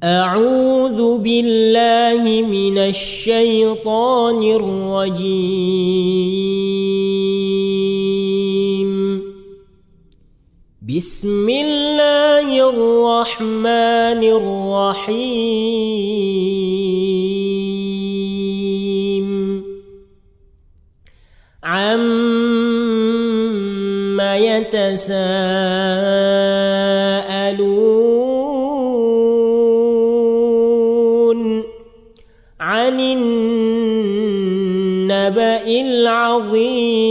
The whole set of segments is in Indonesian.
أعوذ بالله من الشيطان الرجيم. بسم الله الرحمن الرحيم. عما يتساءلون عن النبأ العظيم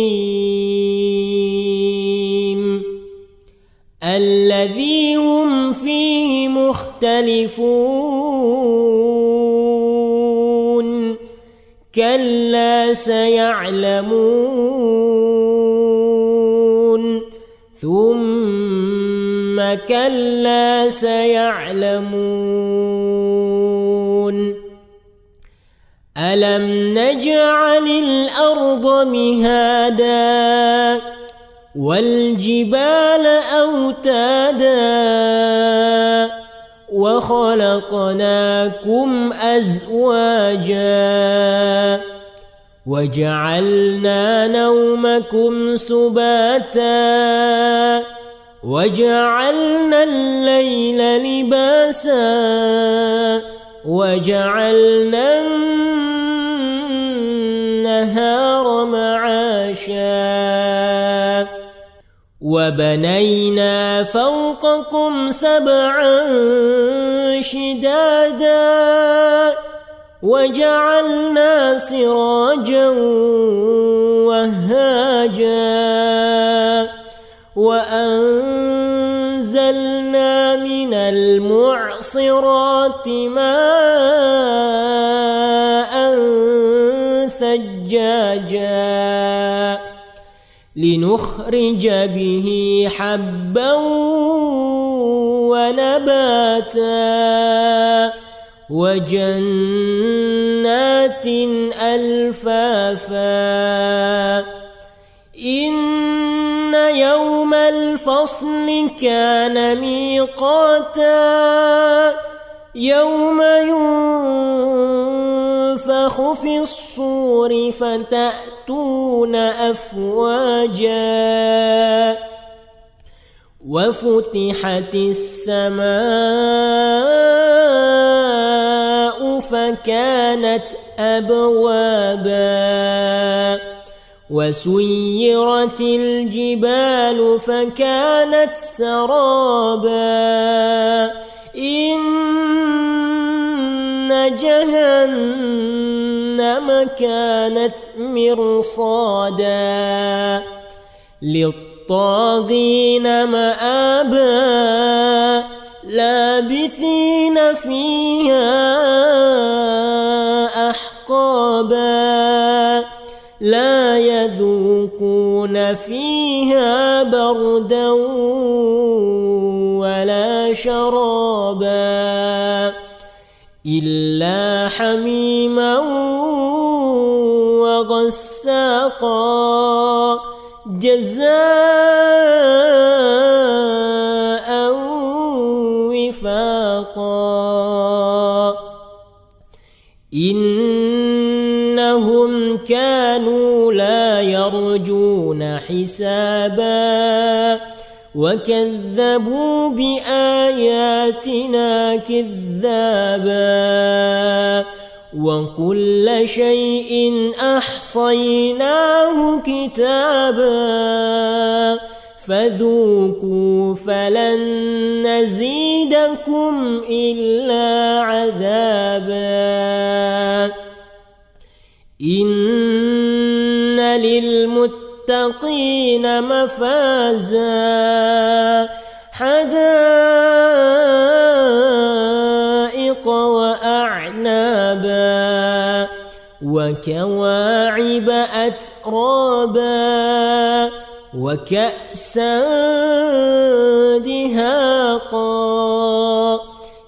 الذي هم فيه مختلفون كلا سيعلمون ثم كلا سيعلمون ألم نجعل الأرض مهادا والجبال أوتادا وخلقناكم أزواجا وجعلنا نومكم سباتا وجعلنا الليل لباسا وجعلنا النهار معاشا وبنينا فوقكم سبعا شدادا وجعلنا سراجا وهاجا وأنزلنا من المعصرات ماء ثجاجا لنخرج به حبا ونباتا وجنات ألفافا إن يوم الفصل كان ميقاتا يوم ينفخ في الصور فتأتون أفواجا وفتحت السماء فكانت أبوابا وسيرت الجبال فكانت سرابا إن جهنم كانت مرصادا للطاغين مآبا لابثين فيها أحقابا لا يذوقون فيها بردا ولا شرابا إلا حميما وغساقا جزاء وفاقا إنهم كانوا لا يرجون حسابا وكذبوا بآياتنا كذابا وكل شيء أحصيناه كتابا فذوقوا فلن نزيدكم إلا عذابا إن للمتقين مفازا حدائق وأعنابا وكواعب أترابا وكأسا دهاقا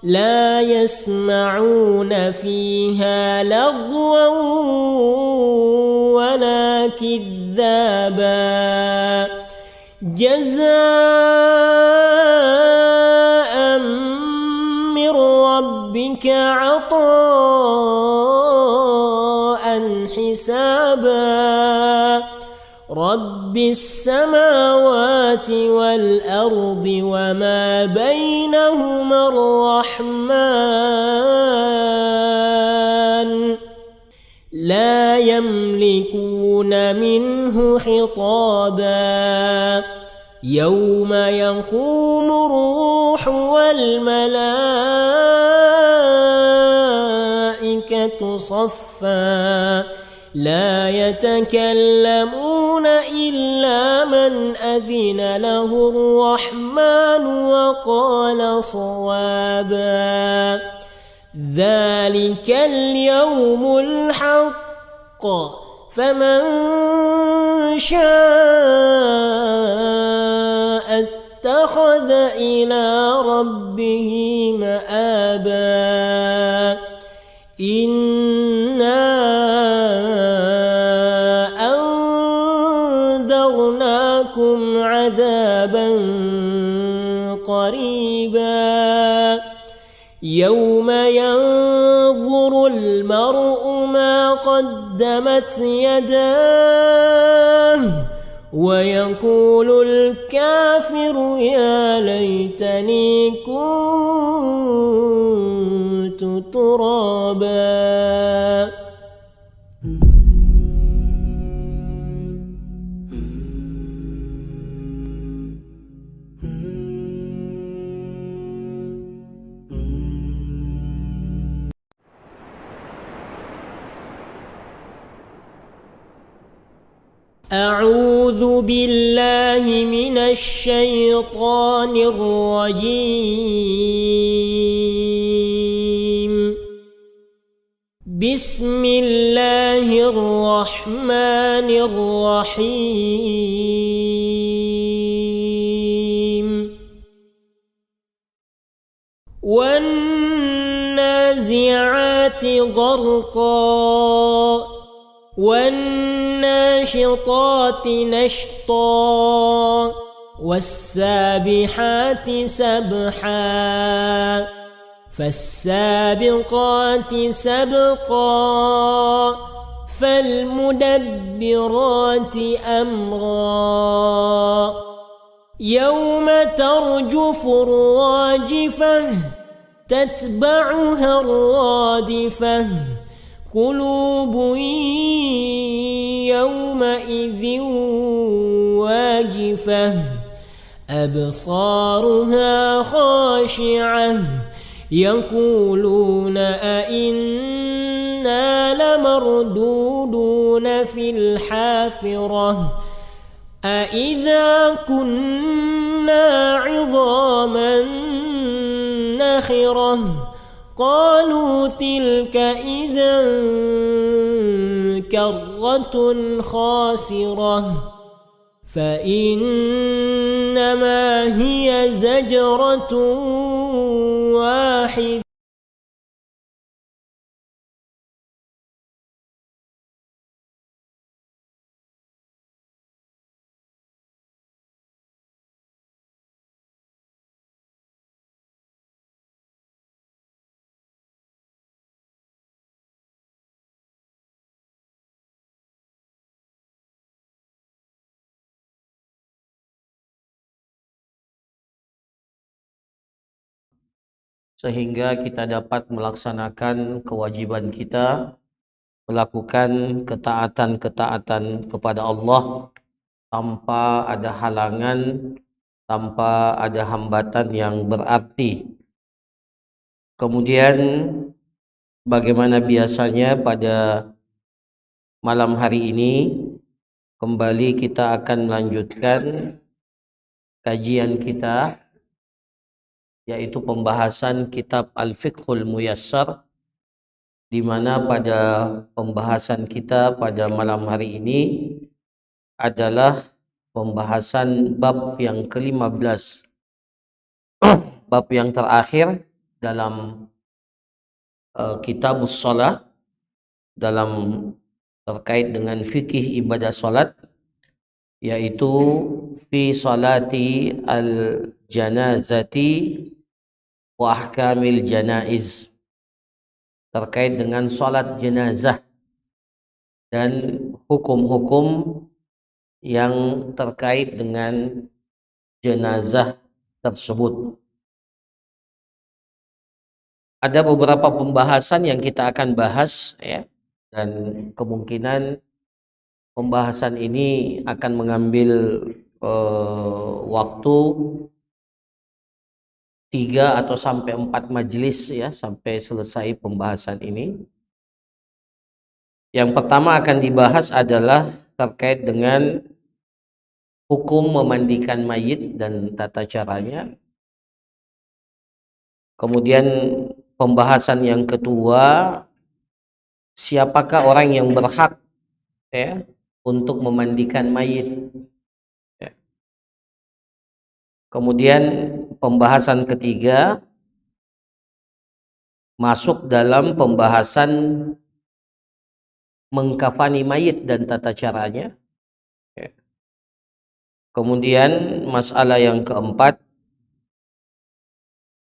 لا يسمعون فيها لغوا ولا كذابا جزاء من ربهم رب السماوات والأرض وما بينهما الرحمن لا يملكون منه خطابا يوم يقوم الروح والملائكة صفا لا يتكلمون إلا من أذن له الرحمن وقال صوابا ذلك اليوم الحق فمن شاء اتخذ إلى ربه مآبا إنا أنذرناكم عذابا قريبا يوم ينظر المرء ما قدمت يداه ويقول الكافر يا ليتني كنت ترابا. أعوذ بالله من الشيطان الرجيم بسم الله الرحمن الرحيم والنازعات غرقا والناشطات نشطا والسابحات سبحا فالسابقات سبقا فالمدبرات أمرا يوم ترجف الراجفة تتبعها الرادفة قلوب يومئذ واجفة أبصارها خاشعة يقولون أئنا لمردودون في الحافرة أئذا كنا عظاما نخرة قالوا تلك إذا كرة خاسرة فإنما هي زجرة واحدة sehingga kita dapat melaksanakan kewajiban kita, melakukan ketaatan-ketaatan kepada Allah tanpa ada halangan, tanpa ada hambatan yang berarti. Kemudian bagaimana biasanya pada malam hari ini kembali kita akan melanjutkan kajian kita, yaitu pembahasan kitab Fikih Muyassar, di mana pada pembahasan kita pada malam hari ini adalah pembahasan bab yang ke-15, bab yang terakhir dalam kitab Salat, dalam terkait dengan fikih ibadah salat, yaitu fi salati al-janazati wa ahkamil janaiz, terkait dengan salat jenazah dan hukum-hukum yang terkait dengan jenazah tersebut. Ada beberapa pembahasan yang kita akan bahas ya, dan kemungkinan pembahasan ini akan mengambil waktu 3 atau sampai 4 majelis ya, sampai selesai pembahasan ini. Yang pertama akan dibahas adalah terkait dengan hukum memandikan mayit dan tata caranya. Kemudian pembahasan yang kedua, siapakah orang yang berhak ya untuk memandikan mayit. Ya. Kemudian pembahasan ketiga masuk dalam pembahasan mengkafani mayit dan tata caranya. Ya. Kemudian masalah yang keempat,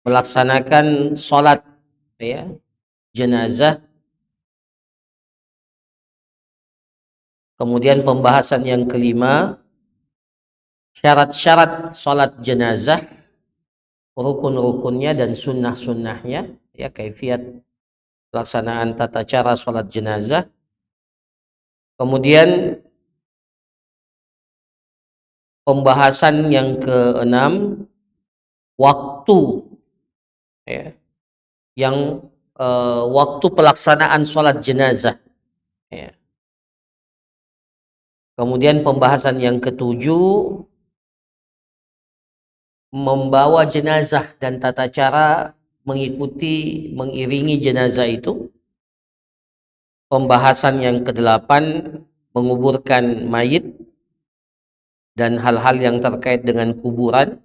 melaksanakan salat ya, jenazah. Kemudian pembahasan yang kelima, syarat-syarat salat jenazah, rukun-rukunnya dan sunnah-sunnahnya ya, kaifiat pelaksanaan tata cara salat jenazah. Kemudian pembahasan yang keenam, waktu ya, yang waktu pelaksanaan salat jenazah ya. Kemudian pembahasan yang ketujuh, membawa jenazah dan tata cara mengiringi jenazah itu. Pembahasan yang kedelapan, menguburkan mayit dan hal-hal yang terkait dengan kuburan.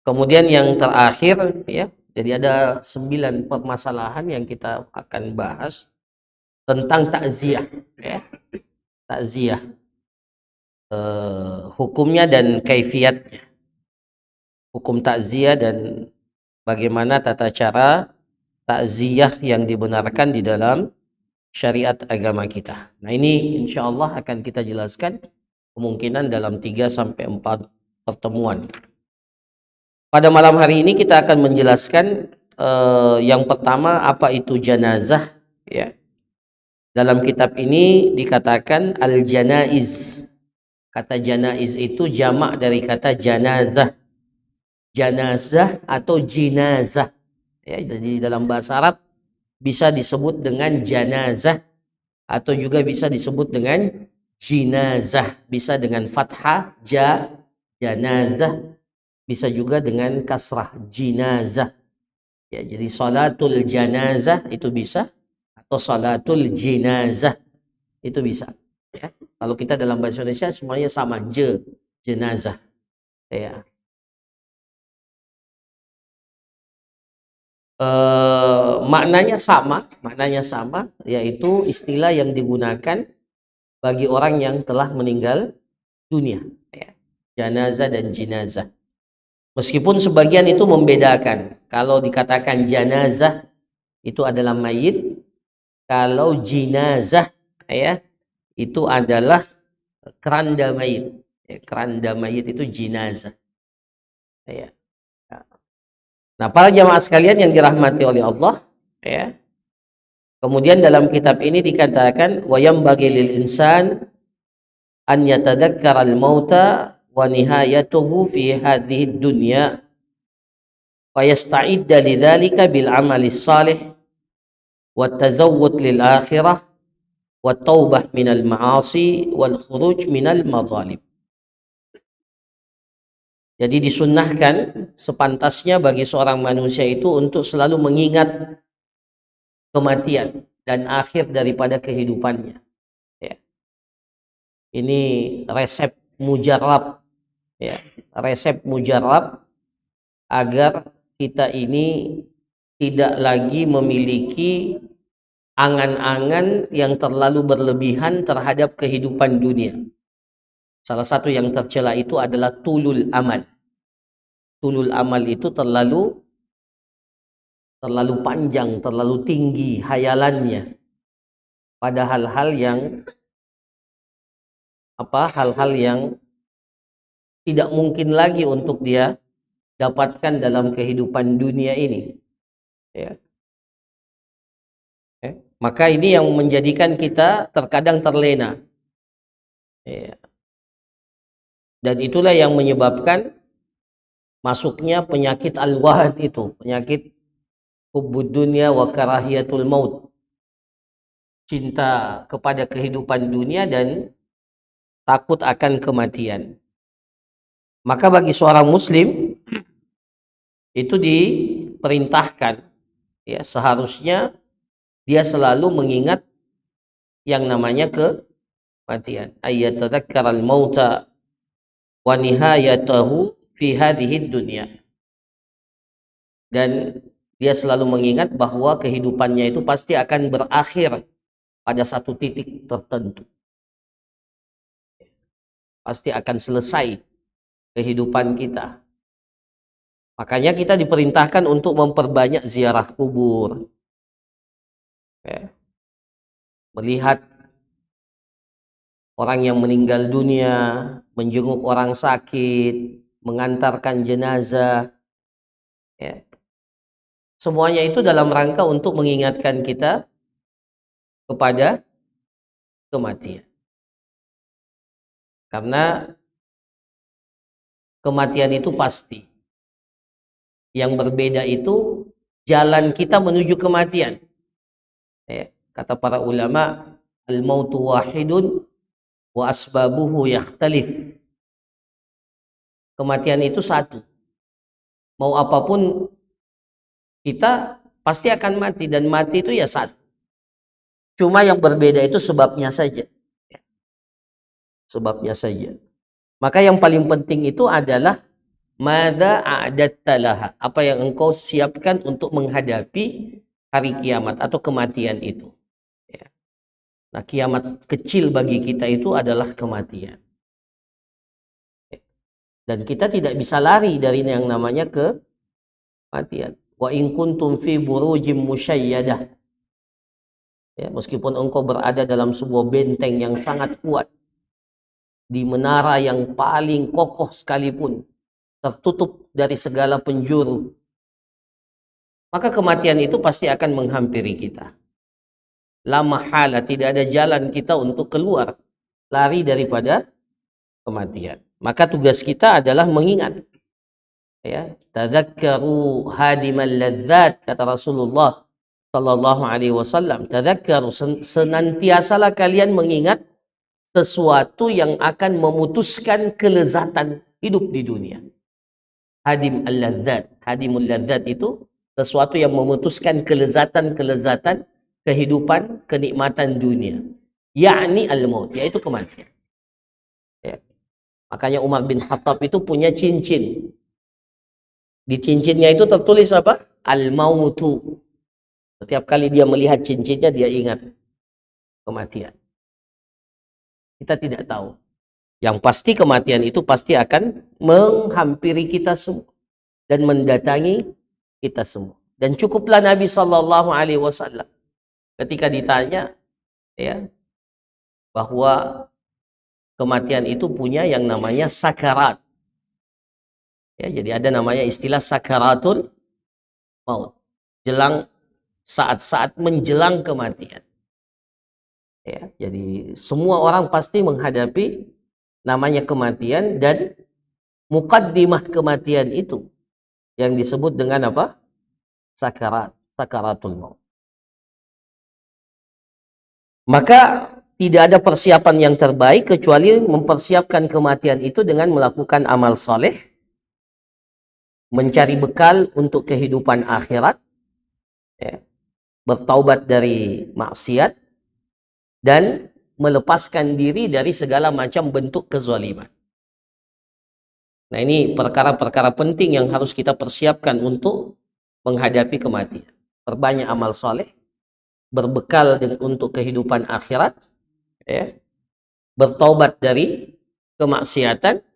Kemudian yang terakhir ya, jadi ada 9 permasalahan yang kita akan bahas tentang takziah ya. Takziah, hukumnya dan kaifiatnya, hukum takziah dan bagaimana tata cara takziah yang dibenarkan di dalam syariat agama kita. Nah ini insya Allah akan kita jelaskan kemungkinan dalam 3 sampai 4 pertemuan. Pada malam hari ini kita akan menjelaskan yang pertama, apa itu jenazah ya. Dalam kitab ini dikatakan al-janaiz. Kata janaiz itu jamak dari kata janazah. Janazah atau jinazah. Ya, jadi dalam bahasa Arab bisa disebut dengan janazah atau juga bisa disebut dengan jinazah. Bisa dengan fathah janazah, bisa juga dengan kasrah jinazah. Ya, jadi salatul janazah itu bisa, atau salatul jenazah itu bisa ya. Kalau kita dalam bahasa Indonesia semuanya sama, jenazah ya. Maknanya sama, yaitu istilah yang digunakan bagi orang yang telah meninggal dunia ya. Janazah dan jenazah, meskipun sebagian itu membedakan. Kalau dikatakan janazah itu adalah mayit, kalau jenazah ya itu adalah keranda mayit. Ya, keranda mayit itu jenazah. Ya. Nah, para jamaah sekalian yang dirahmati oleh Allah, ya. Kemudian dalam kitab ini dikatakan wa yambaghi lil insan an yatadzakkara al mauta wa nihayatuhu fi hadhihi dunya wa yasta'idda lidzalika bil amali salih wa tazawwud lil akhirah wa taubah minal ma'asi wal khuruj minal madzalim. Jadi disunnahkan sepantasnya bagi seorang manusia itu untuk selalu mengingat kematian dan akhir daripada kehidupannya ya. Ini resep mujarab ya, resep mujarab agar kita ini tidak lagi memiliki angan-angan yang terlalu berlebihan terhadap kehidupan dunia. Salah satu yang tercela itu adalah tulul amal. Tulul amal itu terlalu panjang, terlalu tinggi hayalannya pada hal-hal yang hal-hal yang tidak mungkin lagi untuk dia dapatkan dalam kehidupan dunia ini, ya. Maka ini yang menjadikan kita terkadang terlena, ya. Dan itulah yang menyebabkan masuknya penyakit al-wahn, itu penyakit hubbud dunya wa karahiyatul maut, cinta kepada kehidupan dunia dan takut akan kematian. Maka bagi seorang muslim itu diperintahkan, ya, seharusnya dia selalu mengingat yang namanya kematian. Ayyatadzakkaral mauta wa nihayatahu fi hadhihi dunya. Dan dia selalu mengingat bahwa kehidupannya itu pasti akan berakhir pada satu titik tertentu. Pasti akan selesai kehidupan kita. Makanya kita diperintahkan untuk memperbanyak ziarah kubur, ya. Melihat orang yang meninggal dunia, menjenguk orang sakit, mengantarkan jenazah, ya. Semuanya itu dalam rangka untuk mengingatkan kita kepada kematian. Karena kematian itu pasti. Yang berbeda itu jalan kita menuju kematian, ya. Kata para ulama, al-mautu wahidun wa asbabuhu yakhtalif. Kematian itu satu. Mau apapun kita pasti akan mati, dan mati itu ya satu. Cuma yang berbeda itu sebabnya saja. Sebabnya saja. Maka yang paling penting itu adalah madza a'datta laha, apa yang engkau siapkan untuk menghadapi hari kiamat atau kematian itu, ya. Nah, kiamat kecil bagi kita itu adalah kematian, dan kita tidak bisa lari dari yang namanya kematian. Wa in kuntum fi burujim musyayyadah, ya, meskipun engkau berada dalam sebuah benteng yang sangat kuat, di menara yang paling kokoh sekalipun, tertutup dari segala penjuru, maka kematian itu pasti akan menghampiri kita. La mahala, tidak ada jalan kita untuk keluar, lari daripada kematian. Maka tugas kita adalah mengingat, ya, tadzakkaru hadimal ladzat, kata Rasulullah sallallahu alaihi wasallam, tadzakkaru, senantiasalah kalian mengingat sesuatu yang akan memutuskan kelezatan hidup di dunia. Hadim al-ladzat, hadimul ladzat itu sesuatu yang memutuskan kelezatan-kelezatan kehidupan, kenikmatan dunia, yakni al-maut, yaitu kematian, ya. Makanya Umar bin Khattab itu punya cincin. Di cincinnya itu tertulis apa? Al-mautu. Setiap kali dia melihat cincinnya, dia ingat kematian. Kita tidak tahu. Yang pasti kematian itu pasti akan menghampiri kita semua dan mendatangi kita semua. Dan cukuplah Nabi Shallallahu Alaihi Wasallam ketika ditanya, ya, bahwa kematian itu punya yang namanya sakarat. Ya, jadi ada namanya istilah sakaratul maut, jelang saat-saat menjelang kematian. Ya, jadi semua orang pasti menghadapi namanya kematian, dan mukaddimah kematian itu yang disebut dengan apa? Sakaratul maut. Maka tidak ada persiapan yang terbaik kecuali mempersiapkan kematian itu dengan melakukan amal soleh, mencari bekal untuk kehidupan akhirat, ya, bertaubat dari maksiat, dan melepaskan diri dari segala macam bentuk kezaliman. Nah, ini perkara-perkara penting yang harus kita persiapkan untuk menghadapi kematian. Perbanyak amal soleh, berbekal untuk kehidupan akhirat, ya, bertaubat dari kemaksiatan.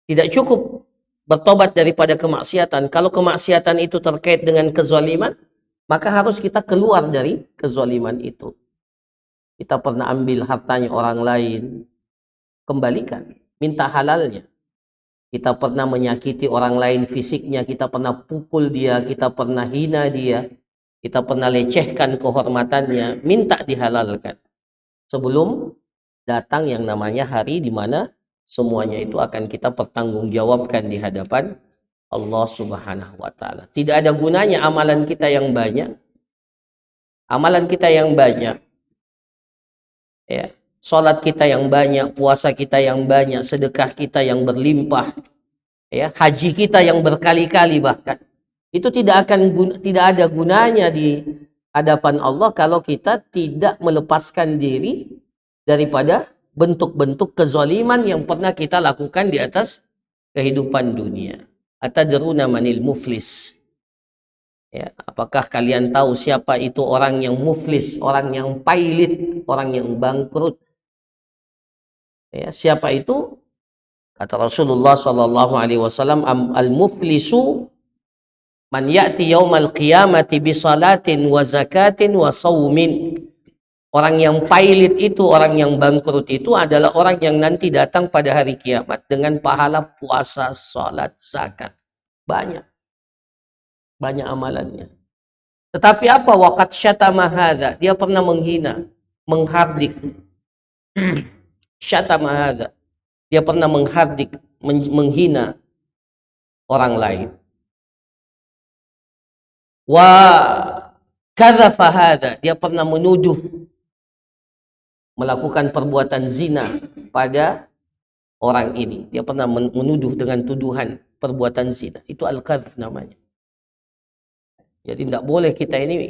Tidak cukup bertobat daripada kemaksiatan. Kalau kemaksiatan itu terkait dengan kezaliman, maka harus kita keluar dari kezaliman itu. kita pernah ambil hartanya orang lain, kembalikan, minta halalnya. Kita pernah menyakiti orang lain fisiknya, kita pernah pukul dia, kita pernah hina dia, kita pernah lecehkan kehormatannya, minta dihalalkan. Sebelum datang yang namanya hari di mana semuanya itu akan kita pertanggungjawabkan di hadapan Allah Subhanahu wa taala. Tidak ada gunanya amalan kita yang banyak. Amalan kita yang banyak. Ya, salat kita yang banyak, puasa kita yang banyak, sedekah kita yang berlimpah, ya, haji kita yang berkali-kali bahkan. Itu tidak ada gunanya di hadapan Allah kalau kita tidak melepaskan diri daripada bentuk-bentuk kezaliman yang pernah kita lakukan di atas kehidupan dunia. Atadruna manil muflis? Ya, apakah kalian tahu siapa itu orang yang muflis, orang yang pailit, orang yang bangkrut? Ya, siapa itu? Kata Rasulullah sallallahu alaihi wasallam, al-muflisu man ya'ti yaumal qiyamati bi salatin wa zakatin wa saumin. Orang yang pailit itu, orang yang bangkrut itu adalah orang yang nanti datang pada hari kiamat dengan pahala puasa, salat, zakat. Banyak amalannya. Tetapi apa? Waqad syatama hadza. Dia pernah menghina, menghardik. Syatama hadza. Dia pernah menghardik, menghina orang lain. Wa kadzafa hadza. Dia pernah menuduh, melakukan perbuatan zina pada orang ini. Dia pernah menuduh dengan tuduhan perbuatan zina. Itu al-kadhf namanya. Jadi tidak boleh kita ini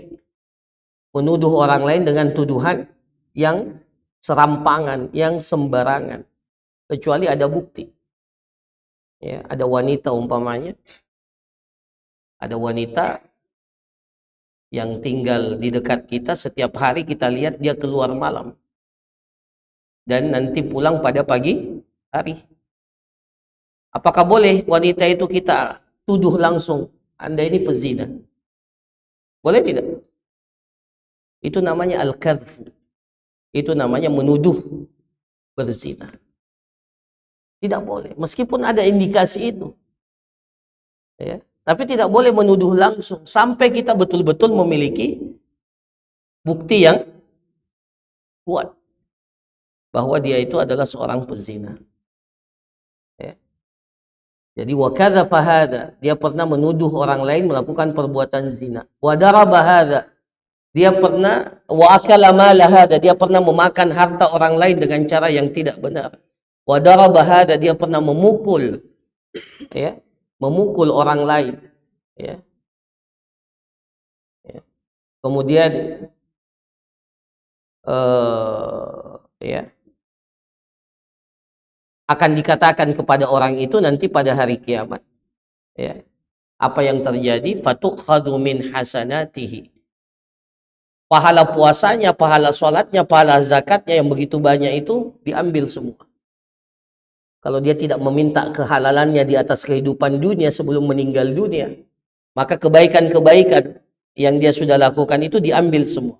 menuduh orang lain dengan tuduhan yang serampangan, yang sembarangan. Kecuali ada bukti. Ya, ada wanita umpamanya. Ada wanita yang tinggal di dekat kita, setiap hari kita lihat dia keluar malam. Dan nanti pulang pada pagi hari. Apakah boleh wanita itu kita tuduh langsung, Anda ini pezina? Boleh tidak? Itu namanya al-kadhf. Itu namanya menuduh berzina. Tidak boleh. Meskipun ada indikasi itu. Ya. Tapi tidak boleh menuduh langsung. Sampai kita betul-betul memiliki bukti yang kuat. Bahwa dia itu adalah seorang pezina. Ya. Jadi wa kadzafa hadza, dia pernah menuduh orang lain melakukan perbuatan zina. Wa daraba hadza, dia pernah wa akala mala hadza, dia pernah memakan harta orang lain dengan cara yang tidak benar. Wa daraba hadza, dia pernah memukul, ya, memukul orang lain, ya. Ya. Kemudian ya, akan dikatakan kepada orang itu nanti pada hari kiamat, ya, apa yang terjadi? Fatukhadhu min hasanatihi. Pahala puasanya, pahala sholatnya, pahala zakatnya yang begitu banyak itu diambil semua. Kalau dia tidak meminta kehalalannya di atas kehidupan dunia sebelum meninggal dunia, maka kebaikan-kebaikan yang dia sudah lakukan itu diambil semua.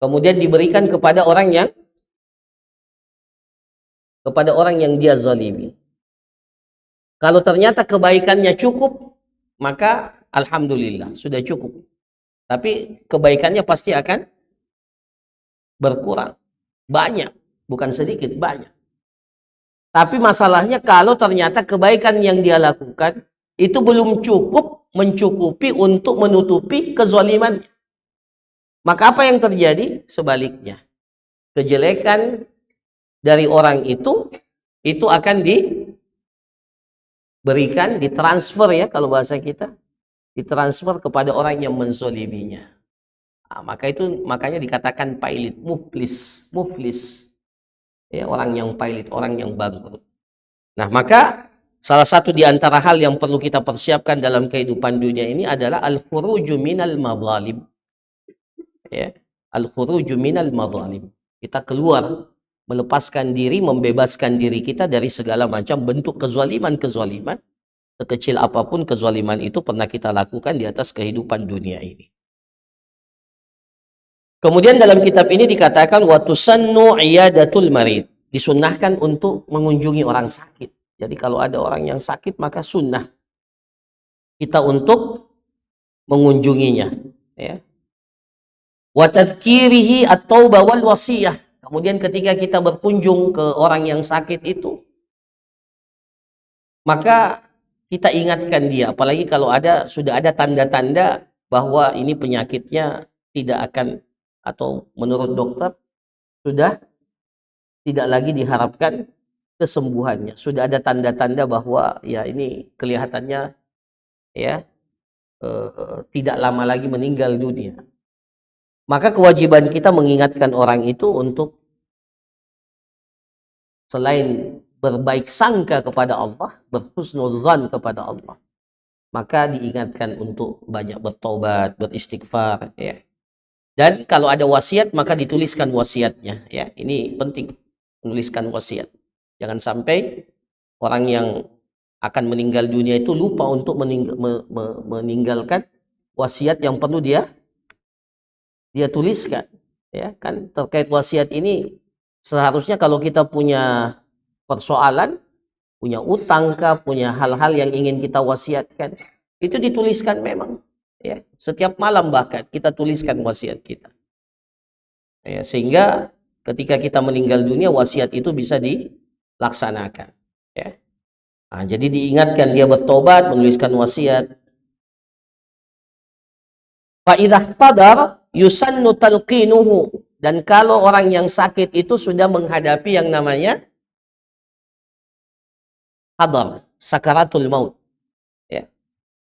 Kemudian diberikan kepada orang yang dia zalimi. Kalau ternyata kebaikannya cukup, maka alhamdulillah, sudah cukup. Tapi kebaikannya pasti akan berkurang. Banyak, bukan sedikit, banyak. Tapi masalahnya kalau ternyata kebaikan yang dia lakukan itu belum cukup mencukupi untuk menutupi kezalimannya. Maka apa yang terjadi? Sebaliknya. Kejelekan dari orang itu akan diberikan, ditransfer, ya kalau bahasa kita, ditransfer kepada orang yang menzoliminya. Nah, makanya dikatakan pailit, muflis, ya, orang yang pailit, orang yang bangkrut. Nah, maka salah satu di antara hal yang perlu kita persiapkan dalam kehidupan dunia ini adalah al-khuruju minal madzalim. Ya, al-khuruju minal madzalim. Kita keluar, melepaskan diri, membebaskan diri kita dari segala macam bentuk kezaliman-kezaliman. Sekecil apapun kezaliman itu pernah kita lakukan di atas kehidupan dunia ini. Kemudian dalam kitab ini dikatakan wa tusannu iyadatul marid, disunnahkan untuk mengunjungi orang sakit. Jadi kalau ada orang yang sakit maka sunnah kita untuk mengunjunginya, ya. Wa tadhkirihi at-taubah wal wasiyah. Kemudian ketika kita berkunjung ke orang yang sakit itu, maka kita ingatkan dia, apalagi kalau sudah ada tanda-tanda bahwa ini penyakitnya tidak akan, atau menurut dokter sudah tidak lagi diharapkan kesembuhannya. Sudah ada tanda-tanda bahwa ya ini kelihatannya ya tidak lama lagi meninggal dunia. Maka kewajiban kita mengingatkan orang itu untuk selain berbaik sangka kepada Allah, berhusnuzan kepada Allah, maka diingatkan untuk banyak bertobat, beristighfar, ya. Dan kalau ada wasiat maka dituliskan wasiatnya, ya. Ini penting, menuliskan wasiat. Jangan sampai orang yang akan meninggal dunia itu lupa untuk meninggalkan wasiat yang perlu dia tuliskan, ya kan. Terkait wasiat ini seharusnya kalau kita punya persoalan, punya utang kah, punya hal-hal yang ingin kita wasiatkan, itu dituliskan memang, ya. Setiap malam bahkan kita tuliskan wasiat kita, ya, sehingga ketika kita meninggal dunia wasiat itu bisa dilaksanakan, ya. Nah, jadi diingatkan dia bertobat, menuliskan wasiat. Fa idza qadar yusannu talqinuhu, dan kalau orang yang sakit itu sudah menghadapi yang namanya hadar, sakaratul maut, ya.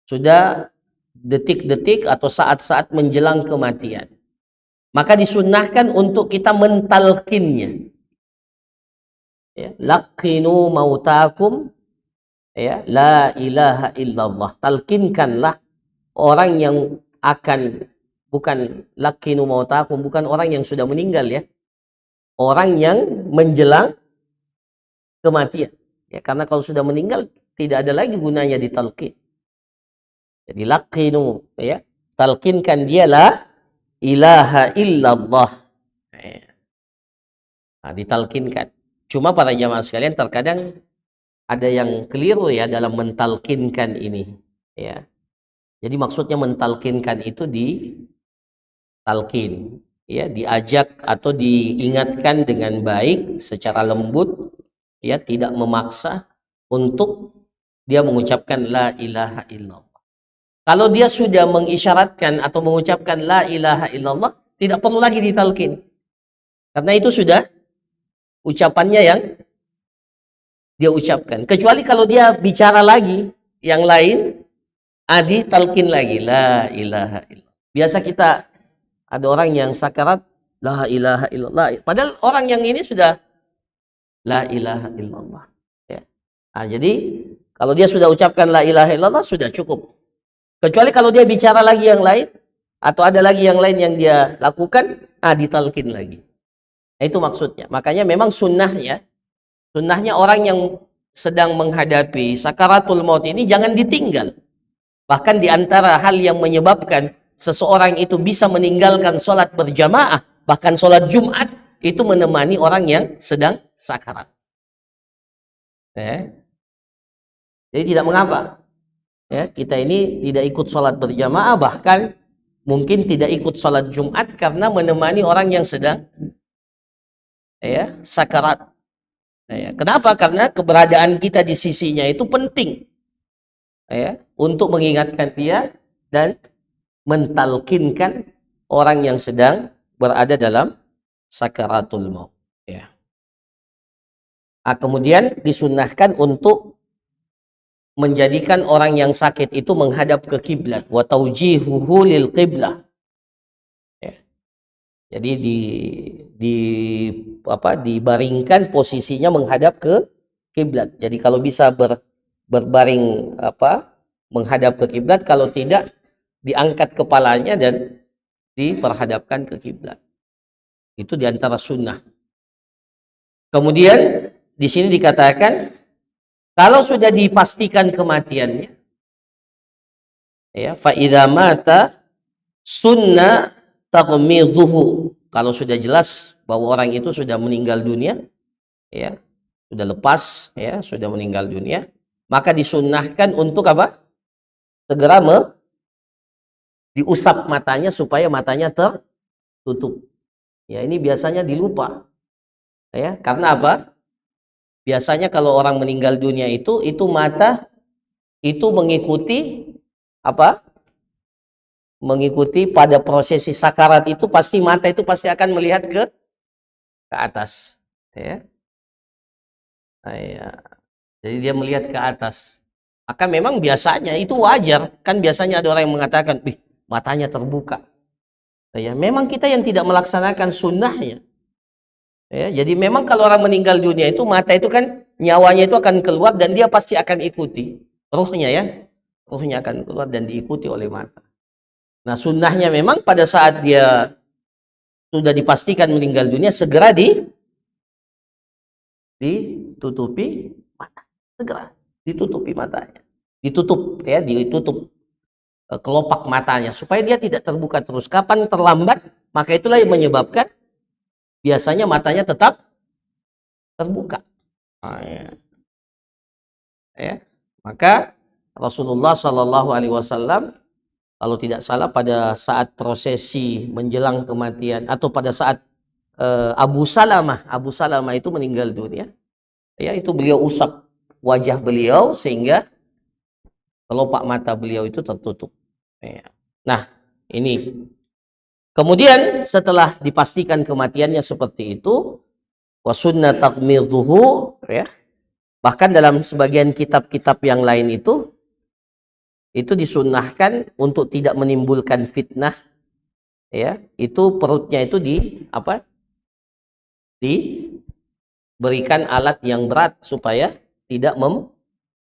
Sudah detik-detik atau saat-saat menjelang kematian, maka disunnahkan untuk kita mentalkinnya, ya. Laqinu mautakum, ya, la ilaha illallah. Talkinkanlah orang yang akan, bukan laqinu mautakum, bukan orang yang sudah meninggal, ya, orang yang menjelang kematian, ya, karena kalau sudah meninggal tidak ada lagi gunanya ditalkin. Jadi laqinu, ya, talkinkan dia la ilaha illallah, ya. Nah, ditalkinkan. Cuma para jamaah sekalian terkadang ada yang keliru, ya, dalam mentalkinkan ini, ya. Jadi maksudnya mentalkinkan itu ditalkin, ya, diajak atau diingatkan dengan baik secara lembut, ya, tidak memaksa untuk dia mengucapkan la ilaha illallah. Kalau dia sudah mengisyaratkan atau mengucapkan la ilaha illallah, tidak perlu lagi ditalkin, karena itu sudah ucapannya yang dia ucapkan. Kecuali kalau dia bicara lagi yang lain, ditalkin lagi la ilaha illallah. Biasa kita ada orang yang sakarat la ilaha illallah, padahal orang yang ini sudah la ilaha illallah, ya. Nah, jadi kalau dia sudah ucapkan la ilaha illallah sudah cukup. Kecuali kalau dia bicara lagi yang lain atau ada lagi yang lain yang dia lakukan, ditalkin lagi. Nah, itu maksudnya. Makanya memang sunnahnya orang yang sedang menghadapi sakaratul maut ini jangan ditinggal. Bahkan di antara hal yang menyebabkan seseorang itu bisa meninggalkan sholat berjamaah, bahkan sholat Jumat, itu menemani orang yang sedang sakarat. Jadi tidak mengapa, ya, kita ini tidak ikut sholat berjamaah, bahkan mungkin tidak ikut sholat Jumat karena menemani orang yang sedang, ya, sakarat. Ya, kenapa? Karena keberadaan kita di sisinya itu penting, ya, untuk mengingatkan dia dan mentalkinkan orang yang sedang berada dalam sakaratul maut, ya. Kemudian disunnahkan untuk menjadikan orang yang sakit itu menghadap ke kiblat, wa taujihuhu lil qiblah, ya. Jadi dibaringkan posisinya menghadap ke kiblat. Jadi kalau bisa berbaring menghadap ke kiblat, kalau tidak diangkat kepalanya dan diperhadapkan ke kiblat. Itu diantara sunnah. Kemudian di sini dikatakan kalau sudah dipastikan kematiannya, ya, fa idza mata sunna taghmiduhu, kalau sudah jelas bahwa orang itu sudah meninggal dunia, ya, sudah lepas, ya, sudah meninggal dunia, maka disunnahkan untuk apa? Segera diusap matanya supaya matanya tertutup. Ya, ini biasanya dilupa. Ya, karena apa? Biasanya kalau orang meninggal dunia itu mata itu mengikuti apa? Mengikuti pada prosesi sakarat itu pasti mata itu pasti akan melihat ke atas, ya. Ya. Jadi dia melihat ke atas. Maka memang biasanya itu wajar, kan biasanya ada orang yang mengatakan, "Wih, matanya terbuka." Ya, memang kita yang tidak melaksanakan sunnahnya. Ya, jadi memang kalau orang meninggal dunia itu mata itu kan nyawanya itu akan keluar dan dia pasti akan ikuti ruhnya, ya. Ruhnya akan keluar dan diikuti oleh mata. Nah, sunnahnya memang pada saat dia sudah dipastikan meninggal dunia segera ditutupi mata, segera ditutupi matanya, ditutup, ya, ditutup kelopak matanya supaya dia tidak terbuka terus. Kapan terlambat, maka itulah yang menyebabkan biasanya matanya tetap terbuka. Ya. Maka Rasulullah Shallallahu Alaihi Wasallam kalau tidak salah pada saat prosesi menjelang kematian atau pada saat Abu Salamah itu meninggal dunia, ya, itu beliau usap wajah beliau sehingga kelopak mata beliau itu tertutup. Ya. Nah, ini kemudian setelah dipastikan kematiannya seperti itu, wasunnah takmiduhu, ya, bahkan dalam sebagian kitab-kitab yang lain itu disunnahkan untuk tidak menimbulkan fitnah, ya, itu perutnya itu diberikan alat yang berat supaya tidak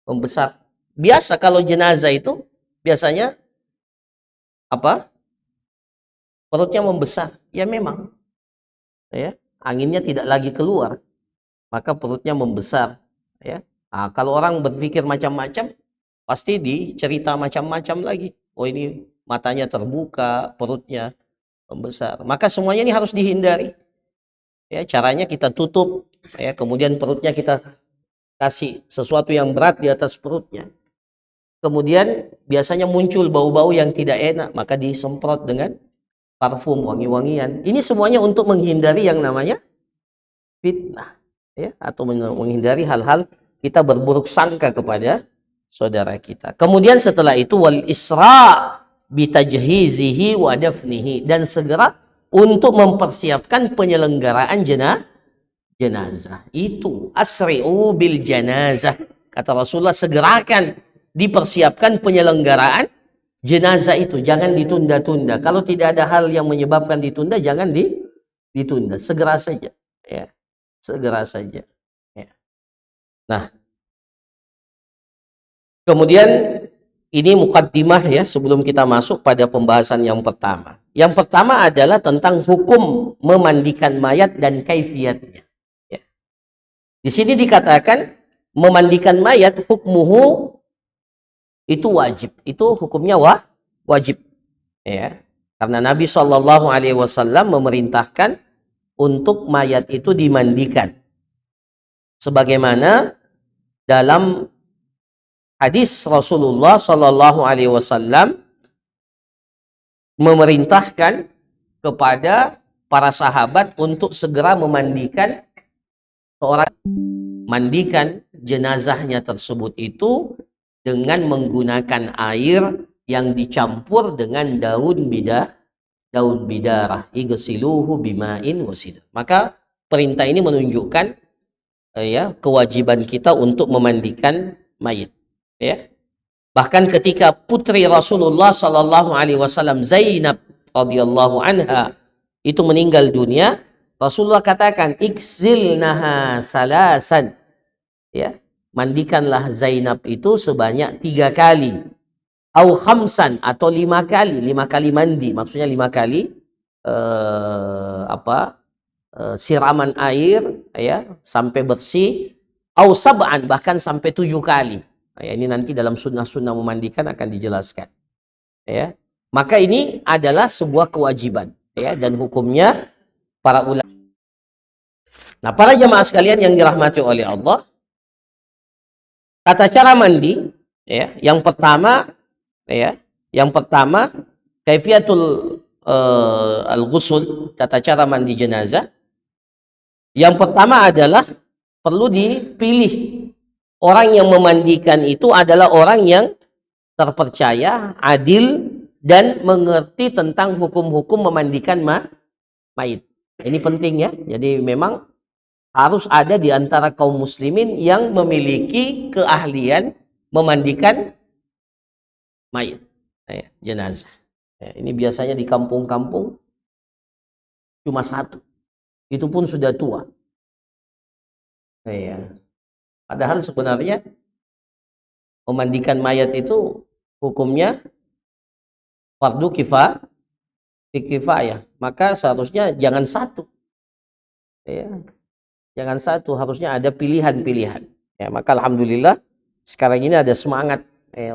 membesar. Biasa kalau jenazah itu biasanya apa? Perutnya membesar. Ya memang. Ya, anginnya tidak lagi keluar. Maka perutnya membesar, ya. Nah, kalau orang berpikir macam-macam, pasti dicerita macam-macam lagi. Oh, ini matanya terbuka, perutnya membesar. Maka semuanya ini harus dihindari. Ya, caranya kita tutup, ya, kemudian perutnya kita kasih sesuatu yang berat di atas perutnya. Kemudian biasanya muncul bau-bau yang tidak enak, maka disemprot dengan parfum wangi-wangian. Ini semuanya untuk menghindari yang namanya fitnah, ya, atau menghindari hal-hal kita berburuk sangka kepada saudara kita. Kemudian setelah itu wal isra bitajhizihi wa dafnihi, dan segera untuk mempersiapkan penyelenggaraan jenazah. Itu asri'u bil janazah. Kata Rasulullah, segerakan dipersiapkan penyelenggaraan jenazah itu, jangan ditunda-tunda. Kalau tidak ada hal yang menyebabkan ditunda, jangan ditunda, segera saja, ya. Segera saja, ya. Nah, kemudian ini mukaddimah, ya, sebelum kita masuk pada pembahasan yang pertama. Yang pertama adalah tentang hukum memandikan mayat dan kaifiatnya. Ya. Di sini dikatakan memandikan mayat hukmuhu itu wajib, itu hukumnya wajib, ya. Karena Nabi Shallallahu Alaihi Wasallam memerintahkan untuk mayat itu dimandikan, sebagaimana dalam hadis Rasulullah Shallallahu Alaihi Wasallam memerintahkan kepada para sahabat untuk segera memandikan mandikan jenazahnya tersebut itu dengan menggunakan air yang dicampur dengan daun bidarah, igsiluhu bima'in wasid. Maka perintah ini menunjukkan, ya, kewajiban kita untuk memandikan mayit, ya. Bahkan ketika putri Rasulullah Sallallahu Alaihi Wasallam Zainab radhiyallahu anha itu meninggal dunia, Rasulullah katakan iksilnaha salasan, ya, mandikanlah Zainab itu sebanyak 3 kali, au khamsan, atau 5 kali, 5 kali mandi, maksudnya 5 kali siraman air, ya, sampai bersih, au sab'an, bahkan sampai 7 kali. Ya, ini nanti dalam sunnah-sunnah memandikan akan dijelaskan, ya. Maka ini adalah sebuah kewajiban, ya, dan hukumnya para ulama. Nah, para jamaah sekalian yang dirahmati oleh Allah, tata cara mandi, ya, yang pertama kaifiatul al-ghusl, tata cara mandi jenazah. Yang pertama adalah perlu dipilih orang yang memandikan itu adalah orang yang terpercaya, adil, dan mengerti tentang hukum-hukum memandikan mayit. Ini penting ya. Jadi memang harus ada di antara kaum muslimin yang memiliki keahlian memandikan mayit, jenazah. Ini biasanya di kampung-kampung cuma satu. Itu pun sudah tua. Padahal sebenarnya memandikan mayat itu hukumnya fardu kifayah. Maka seharusnya jangan satu. Jangan satu, harusnya ada pilihan-pilihan. Ya, maka alhamdulillah sekarang ini ada semangat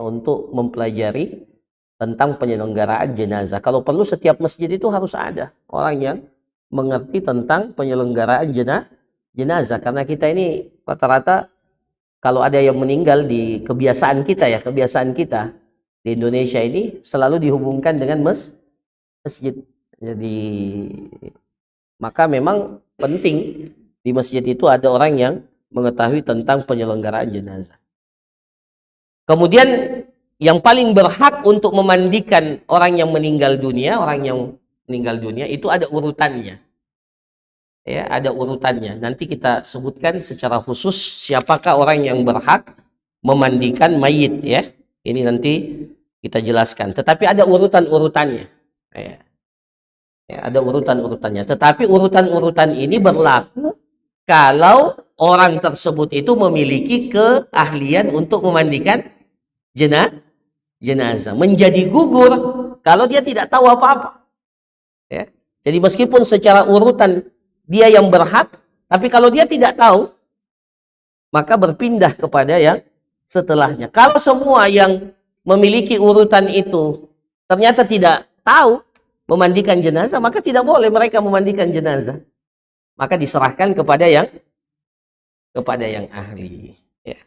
untuk mempelajari tentang penyelenggaraan jenazah. Kalau perlu setiap masjid itu harus ada orang yang mengerti tentang penyelenggaraan jenazah. Karena kita ini rata-rata kalau ada yang meninggal, di kebiasaan kita di Indonesia ini selalu dihubungkan dengan masjid. Jadi maka memang penting di masjid itu ada orang yang mengetahui tentang penyelenggaraan jenazah. Kemudian yang paling berhak untuk memandikan orang yang meninggal dunia, itu ada urutannya. Ya, ada urutannya. Nanti kita sebutkan secara khusus siapakah orang yang berhak memandikan mayit, ya. Ini nanti kita jelaskan. Tetapi ada urutan-urutannya. Ya, ada urutan-urutannya. Tetapi urutan-urutan ini berlaku kalau orang tersebut itu memiliki keahlian untuk memandikan jenazah. Menjadi gugur kalau dia tidak tahu apa-apa. Ya. Jadi meskipun secara urutan dia yang berhak, tapi kalau dia tidak tahu, maka berpindah kepada yang setelahnya. Kalau semua yang memiliki urutan itu ternyata tidak tahu memandikan jenazah, maka tidak boleh mereka memandikan jenazah. Maka diserahkan kepada yang ahli. Ya.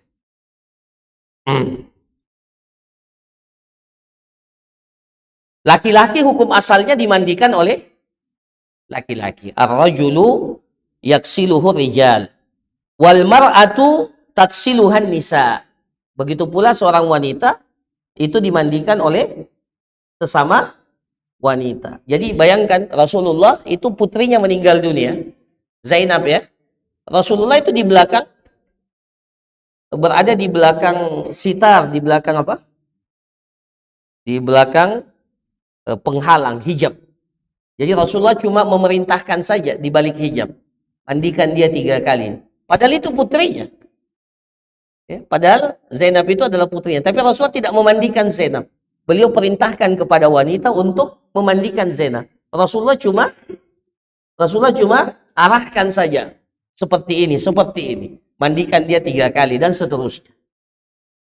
Laki-laki hukum asalnya dimandikan oleh laki-laki. Ar-rajulu yaksiluhu rijal wal mar'atu taksiluhan nisa. Begitu pula seorang wanita itu dimandikan oleh sesama wanita. Jadi bayangkan Rasulullah itu putrinya meninggal dunia, Zainab, ya. Rasulullah itu di belakang, berada di belakang sitar, di belakang apa? Di belakang penghalang hijab. Jadi Rasulullah cuma memerintahkan saja di balik hijab, mandikan dia 3 kali. Padahal itu putrinya. Ya, padahal Zainab itu adalah putrinya. Tapi Rasulullah tidak memandikan Zainab. Beliau perintahkan kepada wanita untuk memandikan Zainab. Rasulullah cuma arahkan saja. Seperti ini. Mandikan dia 3 kali dan seterusnya.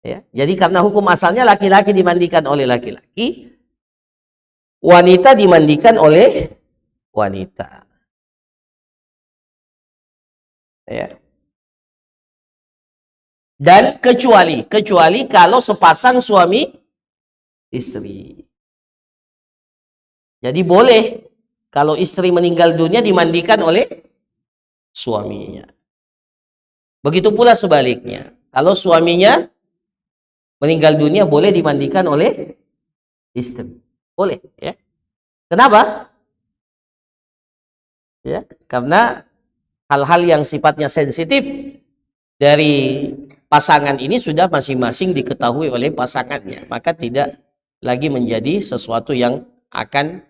Ya, jadi karena hukum asalnya laki-laki dimandikan oleh laki-laki, wanita dimandikan oleh wanita. Ya. Dan kecuali kalau sepasang suami istri. Jadi boleh kalau istri meninggal dunia dimandikan oleh suaminya. Begitu pula sebaliknya. Kalau suaminya meninggal dunia boleh dimandikan oleh istri. Boleh, ya. Kenapa? Ya, karena hal-hal yang sifatnya sensitif dari pasangan ini sudah masing-masing diketahui oleh pasangannya, maka tidak lagi menjadi sesuatu yang akan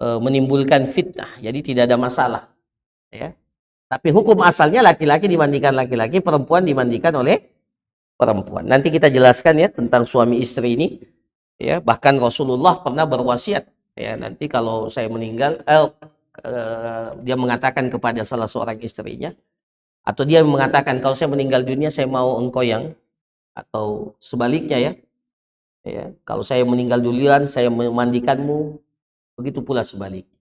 menimbulkan fitnah. Jadi tidak ada masalah, ya. Tapi hukum asalnya laki-laki dimandikan laki-laki, perempuan dimandikan oleh perempuan. Nanti kita jelaskan ya tentang suami istri ini, ya. Bahkan Rasulullah pernah berwasiat, ya, nanti kalau saya meninggal, dia mengatakan kepada salah seorang istrinya, atau dia mengatakan kalau saya meninggal dunia saya mau engkau yang, atau sebaliknya, ya, kalau saya meninggal duluan saya memandikanmu, begitu pula sebaliknya.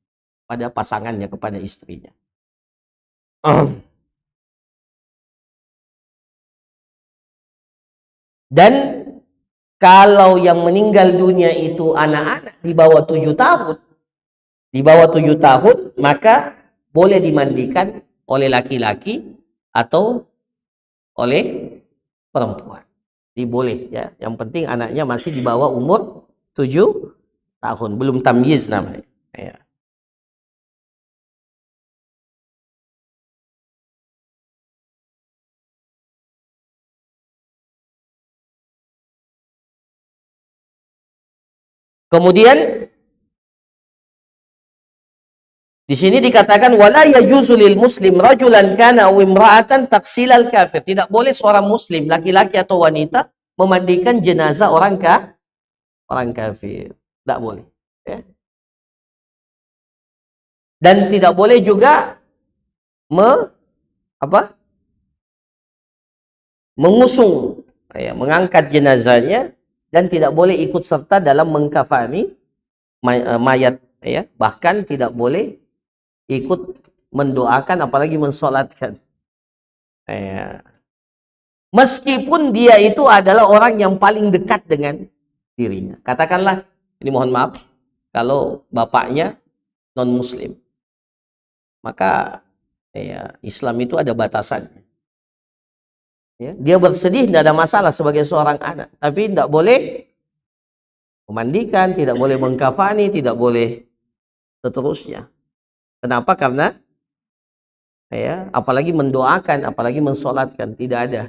pada pasangannya, kepada istrinya. Dan kalau yang meninggal dunia itu anak-anak di bawah 7 tahun, maka boleh dimandikan oleh laki-laki atau oleh perempuan. Jadi boleh ya. Yang penting anaknya masih di bawah umur 7 tahun, belum tamyiz namanya. Ya. Kemudian di sini dikatakan wala yajuzu lil muslim rajulan kana aw imra'atan taksilal kafir. Tidak boleh seorang muslim, laki-laki atau wanita, memandikan jenazah orang kafir. Tidak boleh, ya. Dan tidak boleh juga mengusung, ya, mengangkat jenazahnya, dan tidak boleh ikut serta dalam mengkafani mayat, ya. Bahkan tidak boleh ikut mendoakan, apalagi mensolatkan. Ya. Meskipun dia itu adalah orang yang paling dekat dengan dirinya. Katakanlah, ini mohon maaf, kalau bapaknya non-muslim, maka ya, Islam itu ada batasannya. Ya, dia bersedih, tidak ada masalah sebagai seorang anak, tapi tidak boleh memandikan, tidak boleh mengkafani, tidak boleh seterusnya. Kenapa? Karena ya, apalagi mendoakan, apalagi mensolatkan, tidak ada.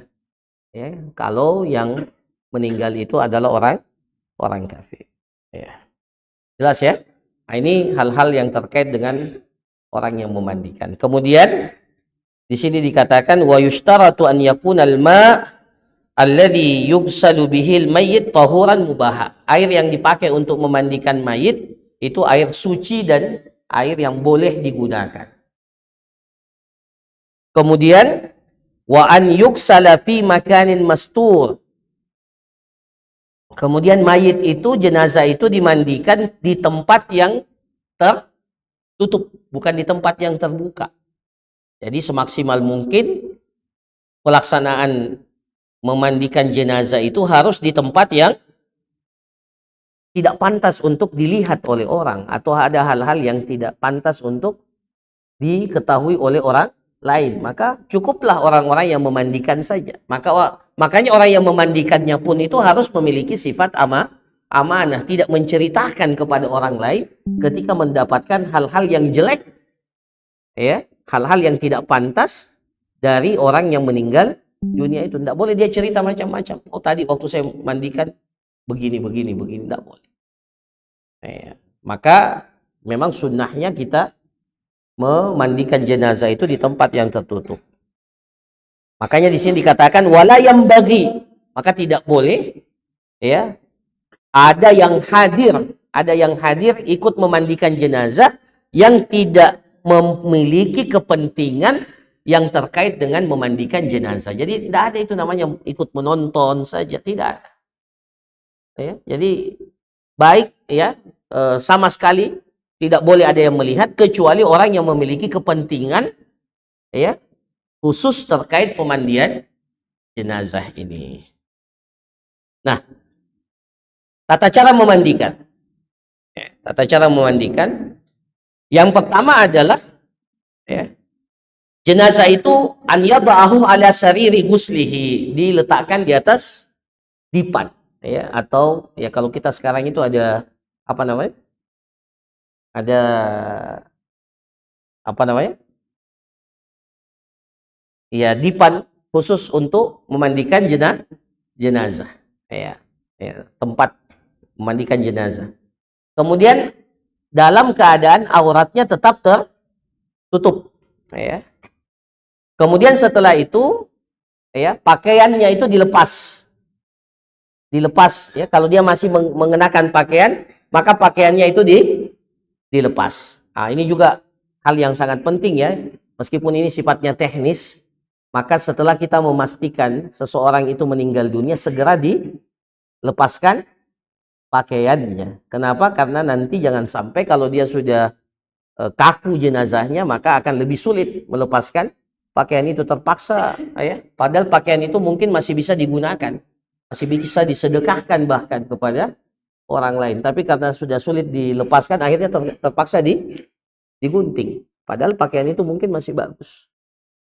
Ya, kalau yang meninggal itu adalah orang kafir. Ya. Jelas ya? Nah, ini hal-hal yang terkait dengan orang yang memandikan. Kemudian di sini dikatakan wa yushtaratu an yakunal ma' alladhi yughsalu bihil mayyit tahuran mubaha. Air yang dipakai untuk memandikan mayit itu air suci dan air yang boleh digunakan. Kemudian wa an yughsala fi makanin mastur. Kemudian mayit itu, jenazah itu dimandikan di tempat yang tertutup, bukan di tempat yang terbuka. Jadi semaksimal mungkin pelaksanaan memandikan jenazah itu harus di tempat yang tidak pantas untuk dilihat oleh orang, atau ada hal-hal yang tidak pantas untuk diketahui oleh orang lain. Maka cukuplah orang-orang yang memandikan saja. Makanya orang yang memandikannya pun itu harus memiliki sifat amanah, tidak menceritakan kepada orang lain ketika mendapatkan hal-hal yang jelek, ya, hal-hal yang tidak pantas dari orang yang meninggal dunia itu. Tidak boleh dia cerita macam-macam. Oh, tadi waktu saya mandikan begini, tidak boleh. Ya. Maka memang sunnahnya kita memandikan jenazah itu di tempat yang tertutup. Makanya di sini dikatakan wala yang bagi, maka tidak boleh, ya, ada yang hadir ikut memandikan jenazah yang tidak memiliki kepentingan yang terkait dengan memandikan jenazah. Jadi tidak ada itu namanya ikut menonton saja, tidak ada. Ya, jadi baik, ya, sama sekali tidak boleh ada yang melihat kecuali orang yang memiliki kepentingan, ya, khusus terkait pemandian jenazah ini. Nah, tata cara memandikan. Ya, tata cara memandikan yang pertama adalah, ya, jenazah itu an yad'ahu ala sariri guslihi, diletakkan di atas dipan, ya, atau ya kalau kita sekarang itu ada apa namanya? Ada apa namanya? Ya, dipan khusus untuk memandikan jenazah. Ya, ya, tempat memandikan jenazah. Kemudian dalam keadaan auratnya tetap tertutup, ya. Kemudian setelah itu, ya, pakaiannya itu dilepas, ya. Kalau dia masih mengenakan pakaian, maka pakaiannya itu dilepas. Nah, ini juga hal yang sangat penting, ya. Meskipun ini sifatnya teknis, maka setelah kita memastikan seseorang itu meninggal dunia, segera dilepaskan pakaiannya. Kenapa? Karena nanti jangan sampai kalau dia sudah kaku jenazahnya, maka akan lebih sulit melepaskan pakaian itu, terpaksa ya. Padahal pakaian itu mungkin masih bisa digunakan, masih bisa disedekahkan bahkan kepada orang lain, tapi karena sudah sulit dilepaskan akhirnya terpaksa digunting. Padahal pakaian itu mungkin masih bagus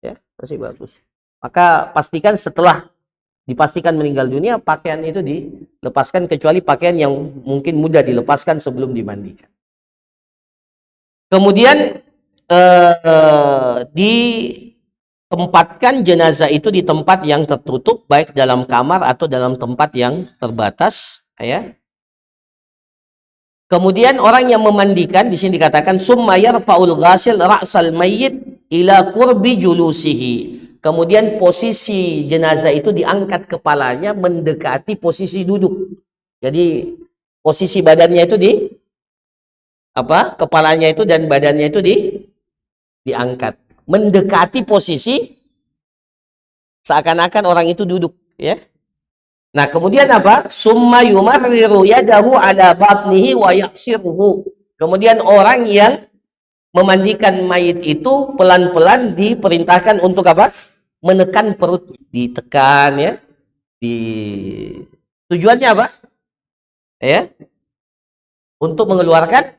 ya, masih bagus. Maka pastikan setelah dipastikan meninggal dunia, pakaian itu dilepaskan, kecuali pakaian yang mungkin mudah dilepaskan sebelum dimandikan. Kemudian ditempatkan jenazah itu di tempat yang tertutup, baik dalam kamar atau dalam tempat yang terbatas ya. Kemudian orang yang memandikan, di sini dikatakan summa yarfa'ul ghasil ra'sal mayyit ila qurbi julusihi. Kemudian posisi jenazah itu diangkat kepalanya mendekati posisi duduk. Jadi posisi badannya itu kepalanya itu dan badannya itu diangkat mendekati posisi seakan-akan orang itu duduk ya. Nah, kemudian apa? Summa yumarriru yadahu ala batnihi wa yaksiruhu. Kemudian orang yang memandikan mayit itu pelan-pelan diperintahkan untuk apa? Menekan perut, ditekan ya. Tujuannya apa? Ya. Untuk mengeluarkan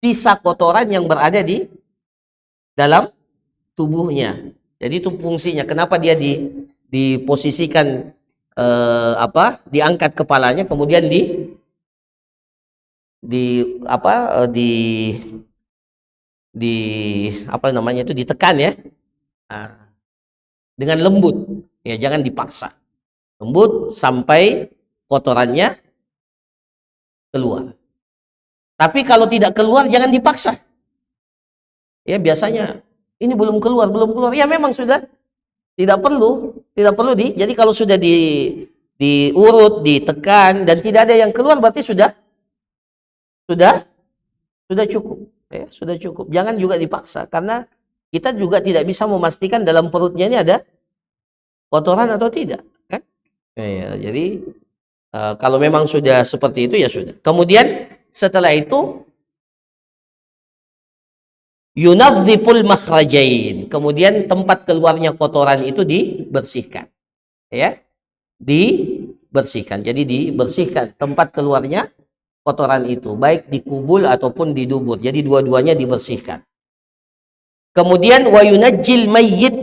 sisa kotoran yang berada di dalam tubuhnya. Jadi itu fungsinya. Kenapa diposisikan diangkat kepalanya, kemudian ditekan ya. Dengan lembut ya, jangan dipaksa, lembut sampai kotorannya keluar. Tapi kalau tidak keluar jangan dipaksa ya. Biasanya ini belum keluar ya, memang sudah tidak perlu jadi kalau sudah diurut, ditekan dan tidak ada yang keluar, berarti sudah cukup ya, sudah cukup. Jangan juga dipaksa, karena kita juga tidak bisa memastikan dalam perutnya ini ada kotoran atau tidak kan ya. Jadi kalau memang sudah seperti itu ya sudah. Kemudian setelah itu yunadziful makhrajain, kemudian tempat keluarnya kotoran itu dibersihkan ya, dibersihkan. Jadi dibersihkan tempat keluarnya kotoran itu, baik di kubul ataupun di dubur. Jadi dua-duanya dibersihkan. Kemudian wa yunajjil mayyit,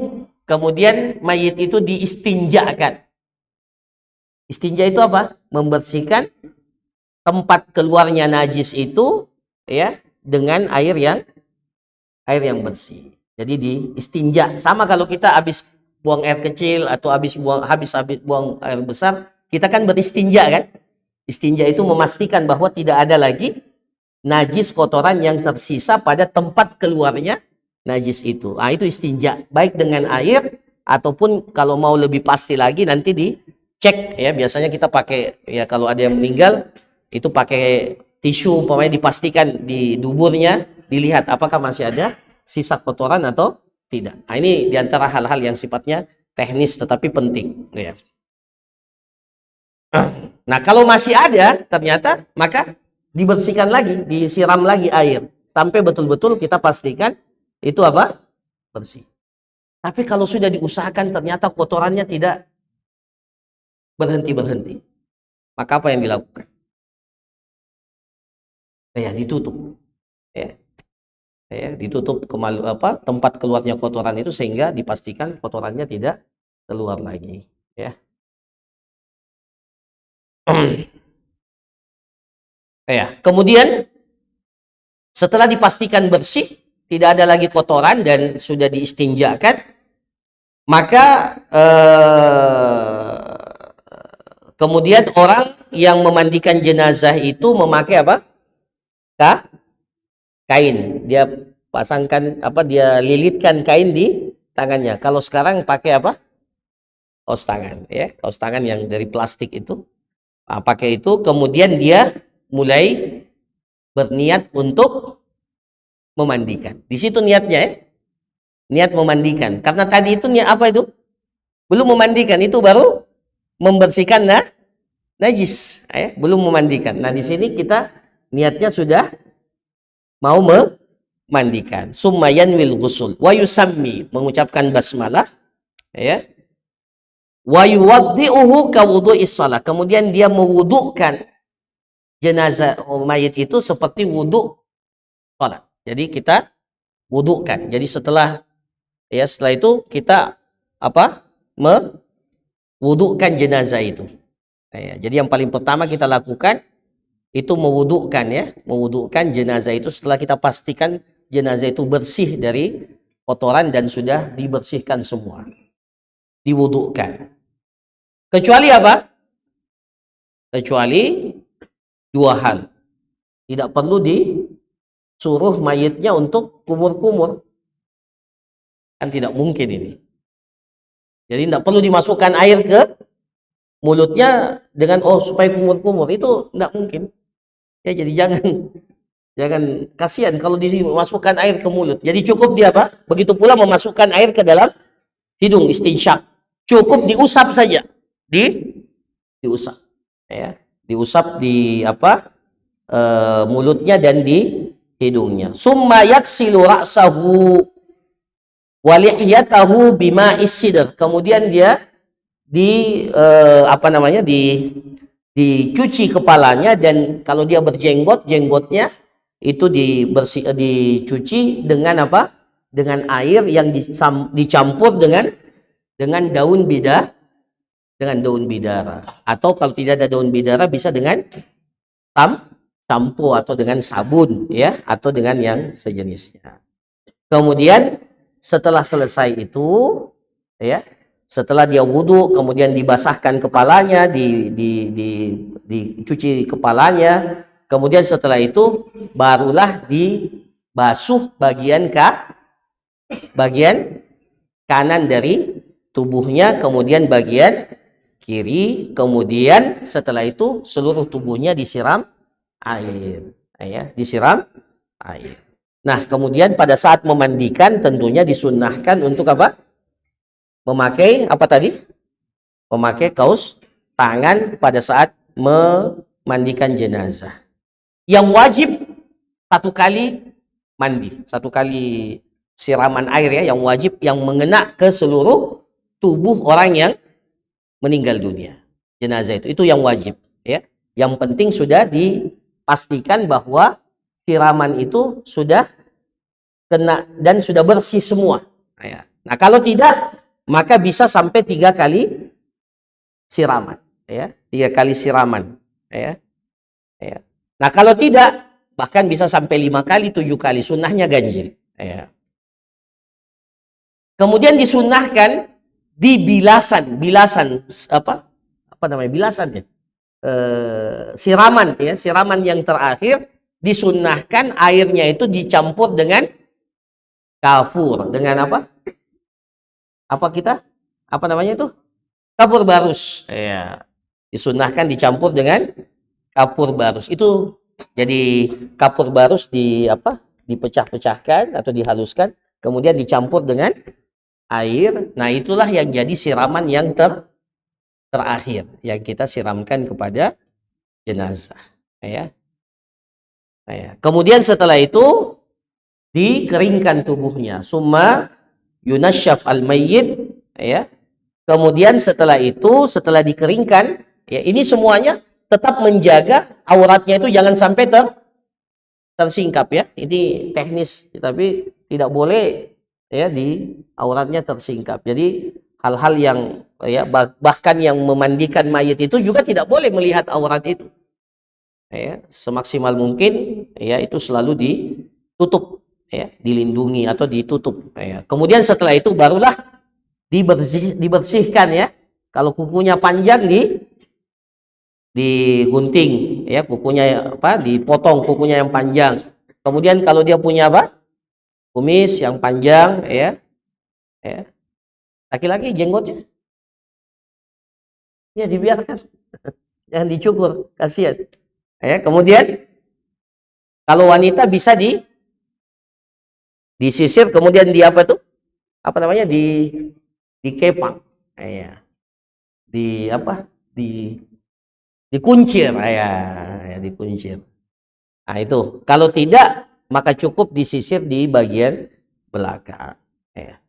kemudian mayit itu diistinjakan. Istinja itu apa? Membersihkan tempat keluarnya najis itu ya dengan air yang bersih. Jadi diistinja. Sama kalau kita habis buang air kecil atau habis buang air besar, kita kan beristinja kan? Istinja itu memastikan bahwa tidak ada lagi najis, kotoran yang tersisa pada tempat keluarnya najis itu. Nah, itu istinja, baik dengan air ataupun kalau mau lebih pasti lagi nanti dicek ya. Biasanya kita pakai ya, kalau ada yang meninggal itu pakai tisu, umpamanya dipastikan di duburnya, dilihat apakah masih ada sisa kotoran atau tidak. Nah, ini diantara hal-hal yang sifatnya teknis tetapi penting ya. Nah, kalau masih ada ternyata, maka dibersihkan lagi, disiram lagi air sampai betul-betul kita pastikan itu apa? Bersih. Tapi kalau sudah diusahakan ternyata kotorannya tidak berhenti, maka apa yang dilakukan? Ya, ditutup. Ya, ditutup tempat keluarnya kotoran itu sehingga dipastikan kotorannya tidak keluar lagi. Ya. Ya. Kemudian setelah dipastikan bersih, tidak ada lagi kotoran dan sudah diistinjakan, maka kemudian orang yang memandikan jenazah itu memakai apa? Kain. Dia pasangkan dia lilitkan kain di tangannya. Kalau sekarang pakai apa? Kaos tangan ya, kaos tangan yang dari plastik itu. Nah, pakai itu, kemudian dia mulai berniat untuk memandikan. Di situ niatnya ya. Niat memandikan. Karena tadi itu niat apa itu? Belum memandikan, itu baru membersihkan najis, belum memandikan. Nah, di sini kita niatnya sudah mau mandikan. Summa yanwil ghusl wa yusammi, mengucapkan basmalah, ya. Wa yuwaddi'uhu ka wudu'is shalah, kemudian dia mewudukkan jenazah mayit itu seperti wudhu salat. Jadi kita wudukkan. Jadi setelah itu kita mewudukkan jenazah itu. Ya, jadi yang paling pertama kita lakukan itu mewudukkan jenazah itu setelah kita pastikan jenazah itu bersih dari kotoran dan sudah dibersihkan semua. Diwudukkan. Kecuali apa? Kecuali dua hal. Tidak perlu disuruh mayitnya untuk kumur-kumur. Kan tidak mungkin ini. Jadi tidak perlu dimasukkan air ke mulutnya dengan supaya kumur-kumur, itu tidak mungkin. Ya, jadi jangan kasihan kalau dimasukkan air ke mulut. Jadi cukup dia apa? Begitu pula memasukkan air ke dalam hidung, istinsyak. Cukup diusap saja. Diusap. Ya, diusap di mulutnya dan di hidungnya. Summa yaksilu ra'sahu wa lihyatahu bima'is sidr. Kemudian dia dicuci kepalanya, dan kalau dia berjenggot, jenggotnya itu dicuci dengan apa? Dengan air yang dicampur dengan daun bidara, atau kalau tidak ada daun bidara bisa dengan sampo atau dengan sabun, ya, atau dengan yang sejenisnya. Kemudian setelah selesai itu, ya, setelah dia wudhu, kemudian dibasahkan kepalanya, dicuci kepalanya, kemudian setelah itu barulah dibasuh bagian kanan dari tubuhnya, kemudian bagian kiri, kemudian setelah itu seluruh tubuhnya disiram air, ya, disiram air. Nah, kemudian pada saat memandikan tentunya disunnahkan untuk apa? Memakai apa tadi? Memakai kaos tangan pada saat memandikan jenazah. Yang wajib satu kali mandi, satu kali siraman air, ya, yang wajib, yang mengena ke seluruh tubuh orang yang meninggal dunia, jenazah itu yang wajib, ya. Yang penting sudah dipastikan bahwa siraman itu sudah kena dan sudah bersih semua, ya. Nah, kalau tidak, maka bisa sampai 3 kali siraman, ya, 3 kali siraman, ya. Nah, kalau tidak, bahkan bisa sampai 5 kali, 7 kali, sunnahnya ganjil, ya. Kemudian disunnahkan di bilasan ya, siraman, ya, siraman yang terakhir disunnahkan airnya itu dicampur dengan kafur, dengan kapur barus, ya, disunnahkan dicampur dengan kapur barus. Itu jadi kapur barus dipecah-pecahkan atau dihaluskan, kemudian dicampur dengan air. Nah, itulah yang jadi siraman yang terakhir yang kita siramkan kepada jenazah, ya. Kemudian setelah itu dikeringkan tubuhnya, summa yunasyaf al-mayyit, ya. Kemudian setelah itu, setelah dikeringkan, ya, ini semuanya tetap menjaga auratnya itu jangan sampai tersingkap, ya. Ini teknis, tapi tidak boleh, ya, di auratnya tersingkap. Jadi hal-hal yang, ya, bahkan yang memandikan mayit itu juga tidak boleh melihat aurat itu, ya. Semaksimal mungkin, ya, itu selalu ditutup, ya, dilindungi atau ditutup, ya. Kemudian setelah itu barulah dibersihkan, ya. Kalau kukunya panjang digunting, ya, kukunya dipotong, kukunya yang panjang. Kemudian kalau dia punya kumis yang panjang, ya. Laki-laki jenggotnya, ya, dibiarkan, jangan dicukur, kasihan, ya. Kemudian kalau wanita bisa disisir, kemudian dikepang, ya, dikuncir, ya, dikuncir. Nah, itu kalau tidak, maka cukup disisir di bagian belakang. Ya.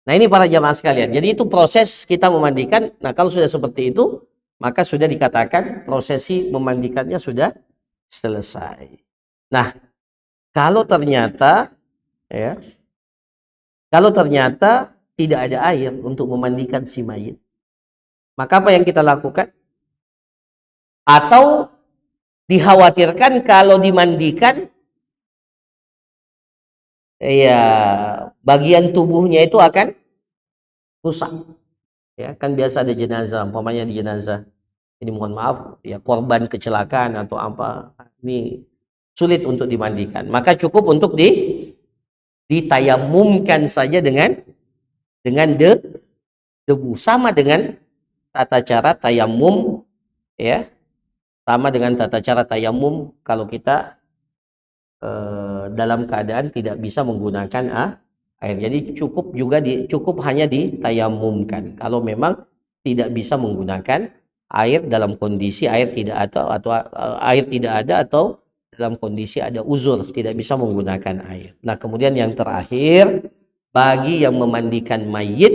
Nah ini para jamaah sekalian, jadi itu proses kita memandikan. Nah kalau sudah seperti itu, maka sudah dikatakan prosesi memandikannya sudah selesai. Nah kalau ternyata ya, kalau ternyata tidak ada air untuk memandikan si mayit, maka apa yang kita lakukan? Atau dikhawatirkan kalau dimandikan, ya bagian tubuhnya itu akan rusak. Ya kan biasa ada jenazah, umpamanya di jenazah ini mohon maaf ya korban kecelakaan atau apa, ini sulit untuk dimandikan, maka cukup untuk ditayamumkan saja dengan debu, sama dengan tata cara tayamum ya, sama dengan tata cara tayamum kalau kita dalam keadaan tidak bisa menggunakan air. Jadi cukup hanya ditayamumkan kalau memang tidak bisa menggunakan air dalam kondisi air tidak air tidak ada, atau dalam kondisi ada uzur tidak bisa menggunakan air. Nah kemudian yang terakhir, bagi yang memandikan mayit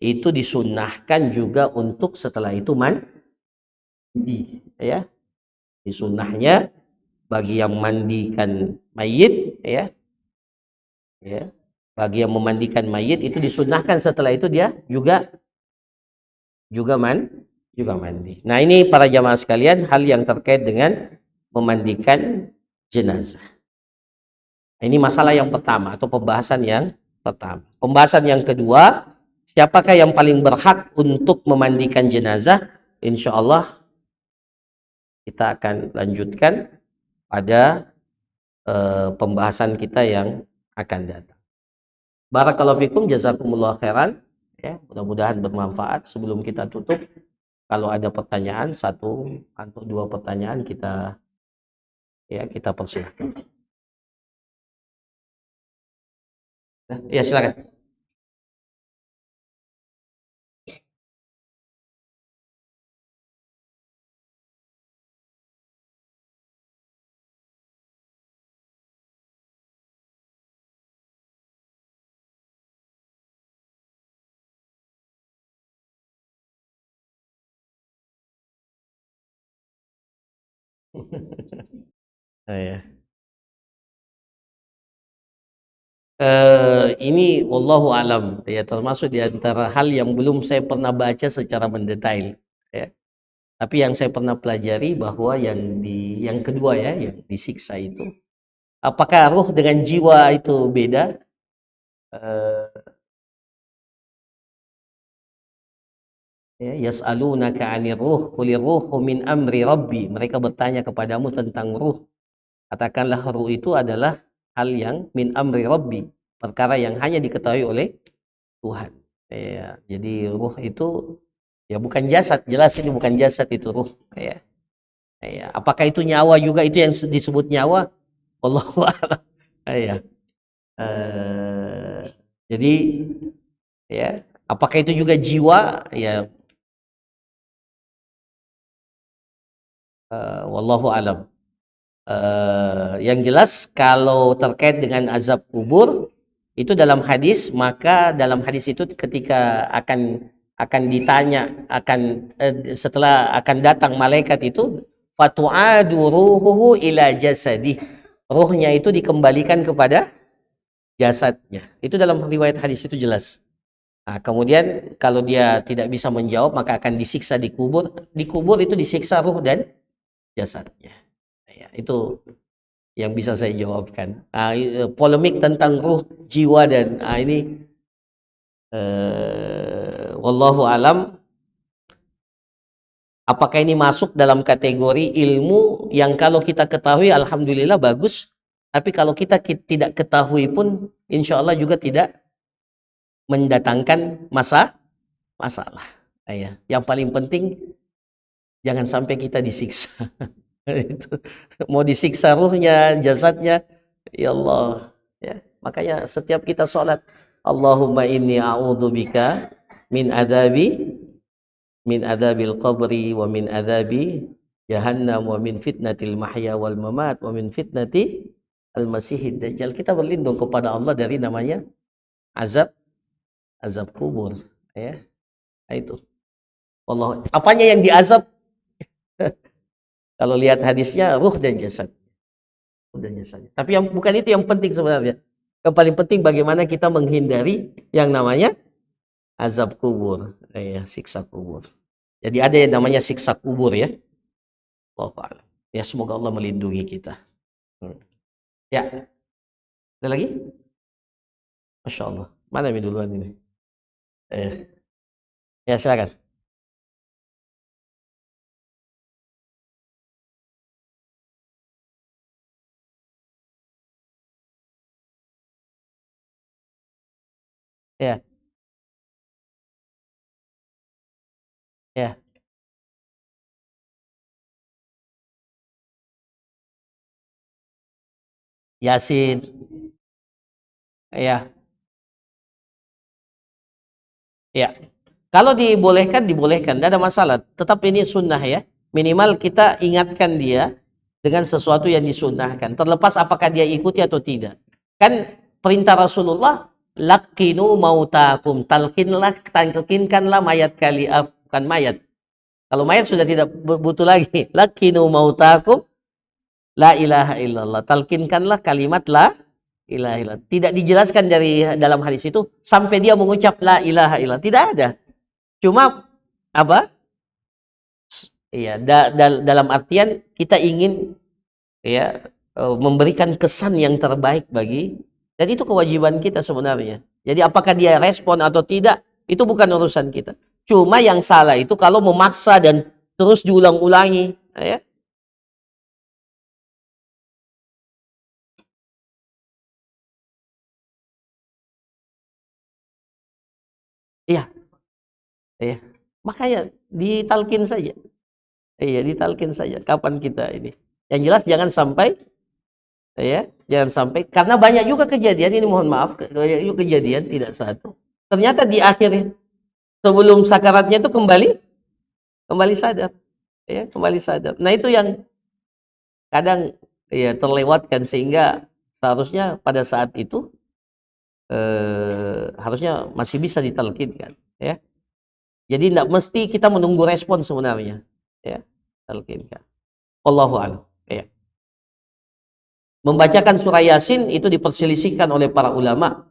itu disunnahkan juga untuk setelah itu mandi ya. Disunnahnya bagi yang memandikan mayit ya, bagi yang memandikan mayit itu disunnahkan setelah itu dia juga mandi. Nah ini para jamaah sekalian, hal yang terkait dengan memandikan jenazah. Ini masalah yang pertama atau pembahasan yang pertama. Pembahasan yang kedua, siapakah yang paling berhak untuk memandikan jenazah? Insya Allah kita akan lanjutkan pada pembahasan kita yang akan datang. Barakallahu fikum, jazakumullah khairan ya, mudah-mudahan bermanfaat. Sebelum kita tutup, kalau ada pertanyaan, satu atau dua pertanyaan kita persilahkan. Ya silakan. Ya. Ini wallahu alam ya, termasuk di antara hal yang belum saya pernah baca secara mendetail ya. Tapi yang saya pernah pelajari bahwa yang kedua ya, yang disiksa itu, apakah ruh dengan jiwa itu beda? Yas'alunaka 'anir ruh qulir ruhu min amri rabbi. Mereka bertanya kepadamu tentang ruh. Katakanlah ruh itu adalah hal yang min amri rabbi, perkara yang hanya diketahui oleh Tuhan. Ya, jadi ruh itu ya bukan jasad, jelas ini bukan jasad itu ruh. Ya. Ya. Apakah itu nyawa juga, itu yang disebut nyawa? Wallahu a'lam. Ya. Jadi ya, apakah itu juga jiwa? Ya, wallahu alam. Yang jelas kalau terkait dengan azab kubur itu dalam hadis, maka dalam hadis itu ketika akan ditanya, setelah akan datang malaikat itu, fatu'adu ruhuhu ila jasadi, ruhnya itu dikembalikan kepada jasadnya. Itu dalam riwayat hadis itu jelas. Nah, kemudian kalau dia tidak bisa menjawab, maka akan disiksa di kubur. Di kubur itu disiksa ruh dan jasadnya. Ya, itu yang bisa saya jawabkan. Polemik tentang ruh, jiwa dan ini wallahu alam. Apakah ini masuk dalam kategori ilmu yang kalau kita ketahui alhamdulillah bagus, tapi kalau kita tidak ketahui pun insya Allah juga tidak mendatangkan masalah. Ya. Yang paling penting jangan sampai kita disiksa. Itu mau disiksa ruhnya, jasadnya, ya Allah ya. Makanya setiap kita sholat, Allahumma inni a'udzubika min adabil qabri wa min adabi jahannam wa min fitnatil mahya wal mamat wa min fitnati Al-Masihid Dajjal. Kita berlindung kepada Allah dari namanya azab kubur, ya. Nah, itu. Allah, apanya yang diazab? Kalau lihat hadisnya, ruh dan jasad. Tapi yang bukan itu yang penting sebenarnya. Yang paling penting bagaimana kita menghindari yang namanya azab kubur, ya, siksa kubur. Jadi ada yang namanya siksa kubur, ya. Allah, ya, semoga Allah melindungi kita. Ya, ada lagi? Masya Allah. Mana yang duluan ini? Ya, silakan. Ya, ya. Yasin. Ya, ya. Kalau dibolehkan, dibolehkan, tidak ada masalah. Tetap ini sunnah, ya. Minimal kita ingatkan dia dengan sesuatu yang disunnahkan. Terlepas apakah dia ikuti atau tidak. Kan perintah Rasulullah, lakinu mautakum, talkinkanlah mayat kalian, bukan mayat. Kalau mayat sudah tidak butuh lagi. Lakinu mautakum, la ilaha illallah. Talkinkanlah kalimat la ilaha illallah. Tidak dijelaskan dari dalam hadis itu sampai dia mengucap la ilaha illallah. Tidak ada. Cuma apa? Iya, dalam artian kita ingin, ya, memberikan kesan yang terbaik bagi, dan itu kewajiban kita sebenarnya. Jadi apakah dia respon atau tidak, itu bukan urusan kita. Cuma yang salah itu kalau memaksa dan terus diulang-ulangi, ya. Iya, iya. Makanya ditalkin saja. Iya, ditalkin saja. Kapan kita ini? Yang jelas jangan sampai, ya, jangan sampai, karena banyak juga kejadian ini, mohon maaf, banyak juga kejadian tidak satu. Ternyata di akhirnya sebelum sakaratnya itu kembali sadar, ya, kembali sadar. Nah, itu yang kadang, ya, terlewatkan, sehingga seharusnya pada saat itu harusnya masih bisa ditalkinkan, ya. Jadi tidak mesti kita menunggu respon sebenarnya, ya, talkinkan. Wallahu a'lam. Ya. Membacakan surah Yasin itu diperselisihkan oleh para ulama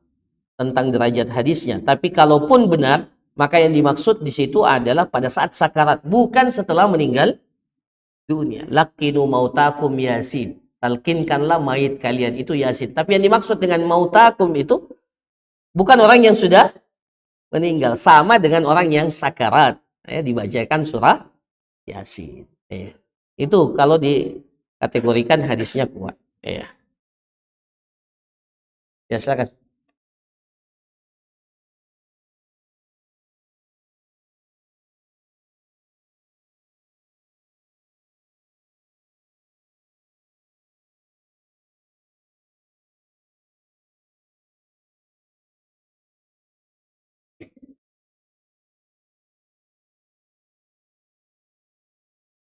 tentang derajat hadisnya. Tapi kalaupun benar, maka yang dimaksud di situ adalah pada saat sakarat, bukan setelah meninggal dunia. Lakinu mautakum Yasin. Talkinkanlah mayit kalian itu Yasin. Tapi yang dimaksud dengan mautakum itu bukan orang yang sudah meninggal, sama dengan orang yang sakarat, ya, dibacakan surah Yasin. Ya. Itu kalau dikategorikan hadisnya kuat. Ya, ya, silakan.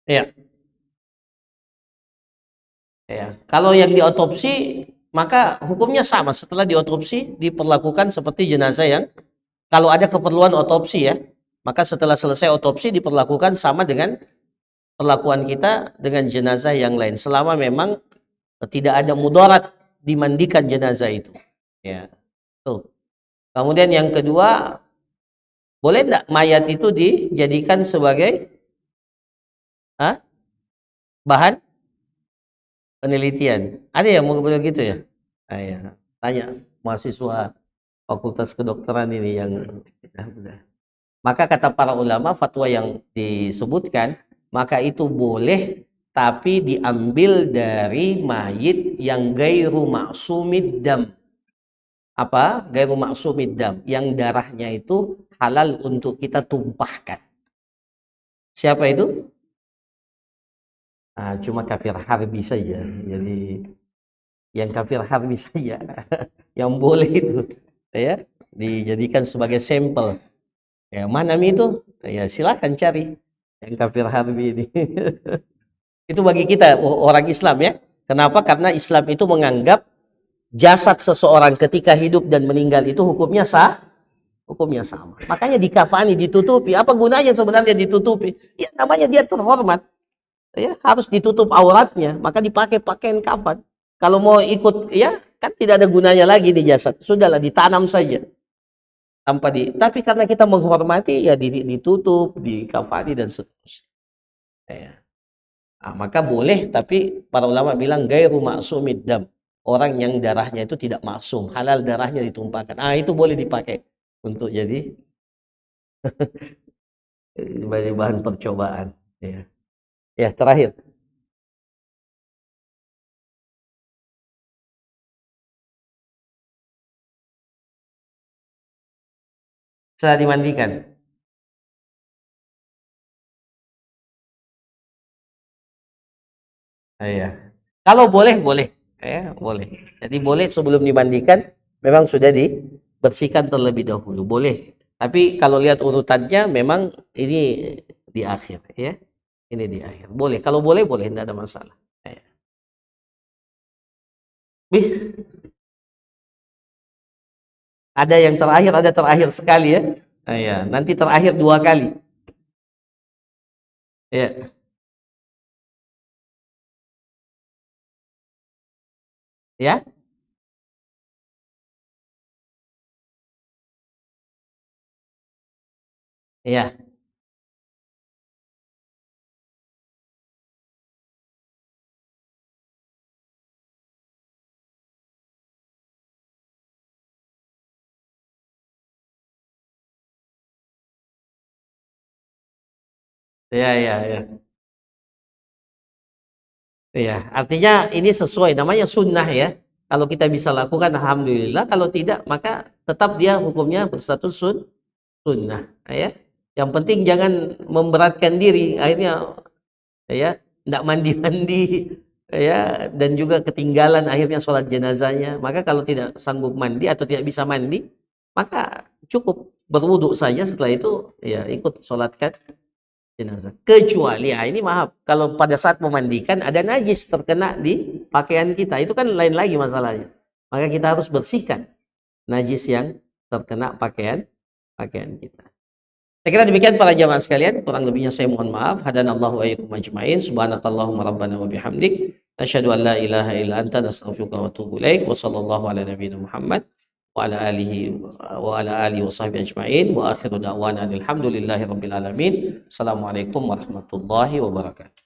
Ya. Ya, kalau yang diotopsi maka hukumnya sama, setelah diotopsi diperlakukan seperti jenazah yang, kalau ada keperluan otopsi, ya, maka setelah selesai otopsi diperlakukan sama dengan perlakuan kita dengan jenazah yang lain, selama memang tidak ada mudarat dimandikan jenazah itu, ya. Tuh. Kemudian yang kedua, boleh enggak mayat itu dijadikan sebagai bahan penelitian? Ada yang mau begitu, ya? Ya. Tanya mahasiswa Fakultas Kedokteran ini yang udah. Maka kata para ulama, fatwa yang disebutkan, maka itu boleh, tapi diambil dari mayit yang gairu maksumid dam. Apa? Gairu maksumid dam, yang darahnya itu halal untuk kita tumpahkan. Siapa itu? Cuma kafir harbi saja. Jadi yang kafir harbi saja yang boleh itu, ya, dijadikan sebagai sampel. Ya, mana itu? Ya, silakan cari yang kafir harbi ini. Itu bagi kita orang Islam, ya. Kenapa? Karena Islam itu menganggap jasad seseorang ketika hidup dan meninggal itu hukumnya sama. Makanya dikafani, ditutupi. Apa gunanya sebenarnya ditutupi? Ya namanya dia terhormat. Ya, harus ditutup auratnya, maka dipakai pakaian kafan. Kalau mau ikut, ya kan tidak ada gunanya lagi di jasad. Sudahlah, ditanam saja. Tapi karena kita menghormati, ya ditutup, dikafani dan seterusnya. Ya. Nah, maka boleh, tapi para ulama bilang gairu maksumid dam. Orang yang darahnya itu tidak maksum, halal darahnya ditumpahkan. Itu boleh dipakai untuk jadi bahan percobaan. Ya, ya terakhir. Setelah dimandikan. Ya. Kalau boleh, boleh. Ya, boleh. Jadi boleh sebelum dimandikan, memang sudah dibersihkan terlebih dahulu. Boleh. Tapi kalau lihat urutannya, memang ini di akhir. Ya. Ini di akhir. Boleh. Kalau boleh, boleh. Tidak ada masalah. Ya. Ada yang terakhir, ada terakhir sekali ya. Ya. Nanti terakhir 2 kali. Ya. Ya. Ya. Ya, ya, ya. Ya, artinya ini sesuai, namanya sunnah ya. Kalau kita bisa lakukan, alhamdulillah. Kalau tidak, maka tetap dia hukumnya berstatus sunnah. Ya, yang penting jangan memberatkan diri. Akhirnya, ya, tidak mandi-mandi, ya, dan juga ketinggalan akhirnya sholat jenazahnya. Maka kalau tidak sanggup mandi atau tidak bisa mandi, maka cukup berwudhu saja. Setelah itu, ya, ikut sholatkan jenazah. Kecuali, ini maaf, kalau pada saat memandikan ada najis terkena di pakaian kita, itu kan lain lagi masalahnya. Maka kita harus bersihkan najis yang terkena pakaian kita. Saya kira demikian para jamaah sekalian, kurang lebihnya saya mohon maaf. Hadanallahu wa iyyakum ajmain. Subhanakallahumma rabbana wa bihamdik, asyhadu an la ilaha illa anta, nastaghfiruka wa atubu ilaik. Wa sallallahu ala nabiyina Muhammad wa ala alihi wa sahbihi ajma'in, wa akhiru da'wana alhamdulillahi rabbil alamin. Assalamualaikum warahmatullahi wabarakatuh.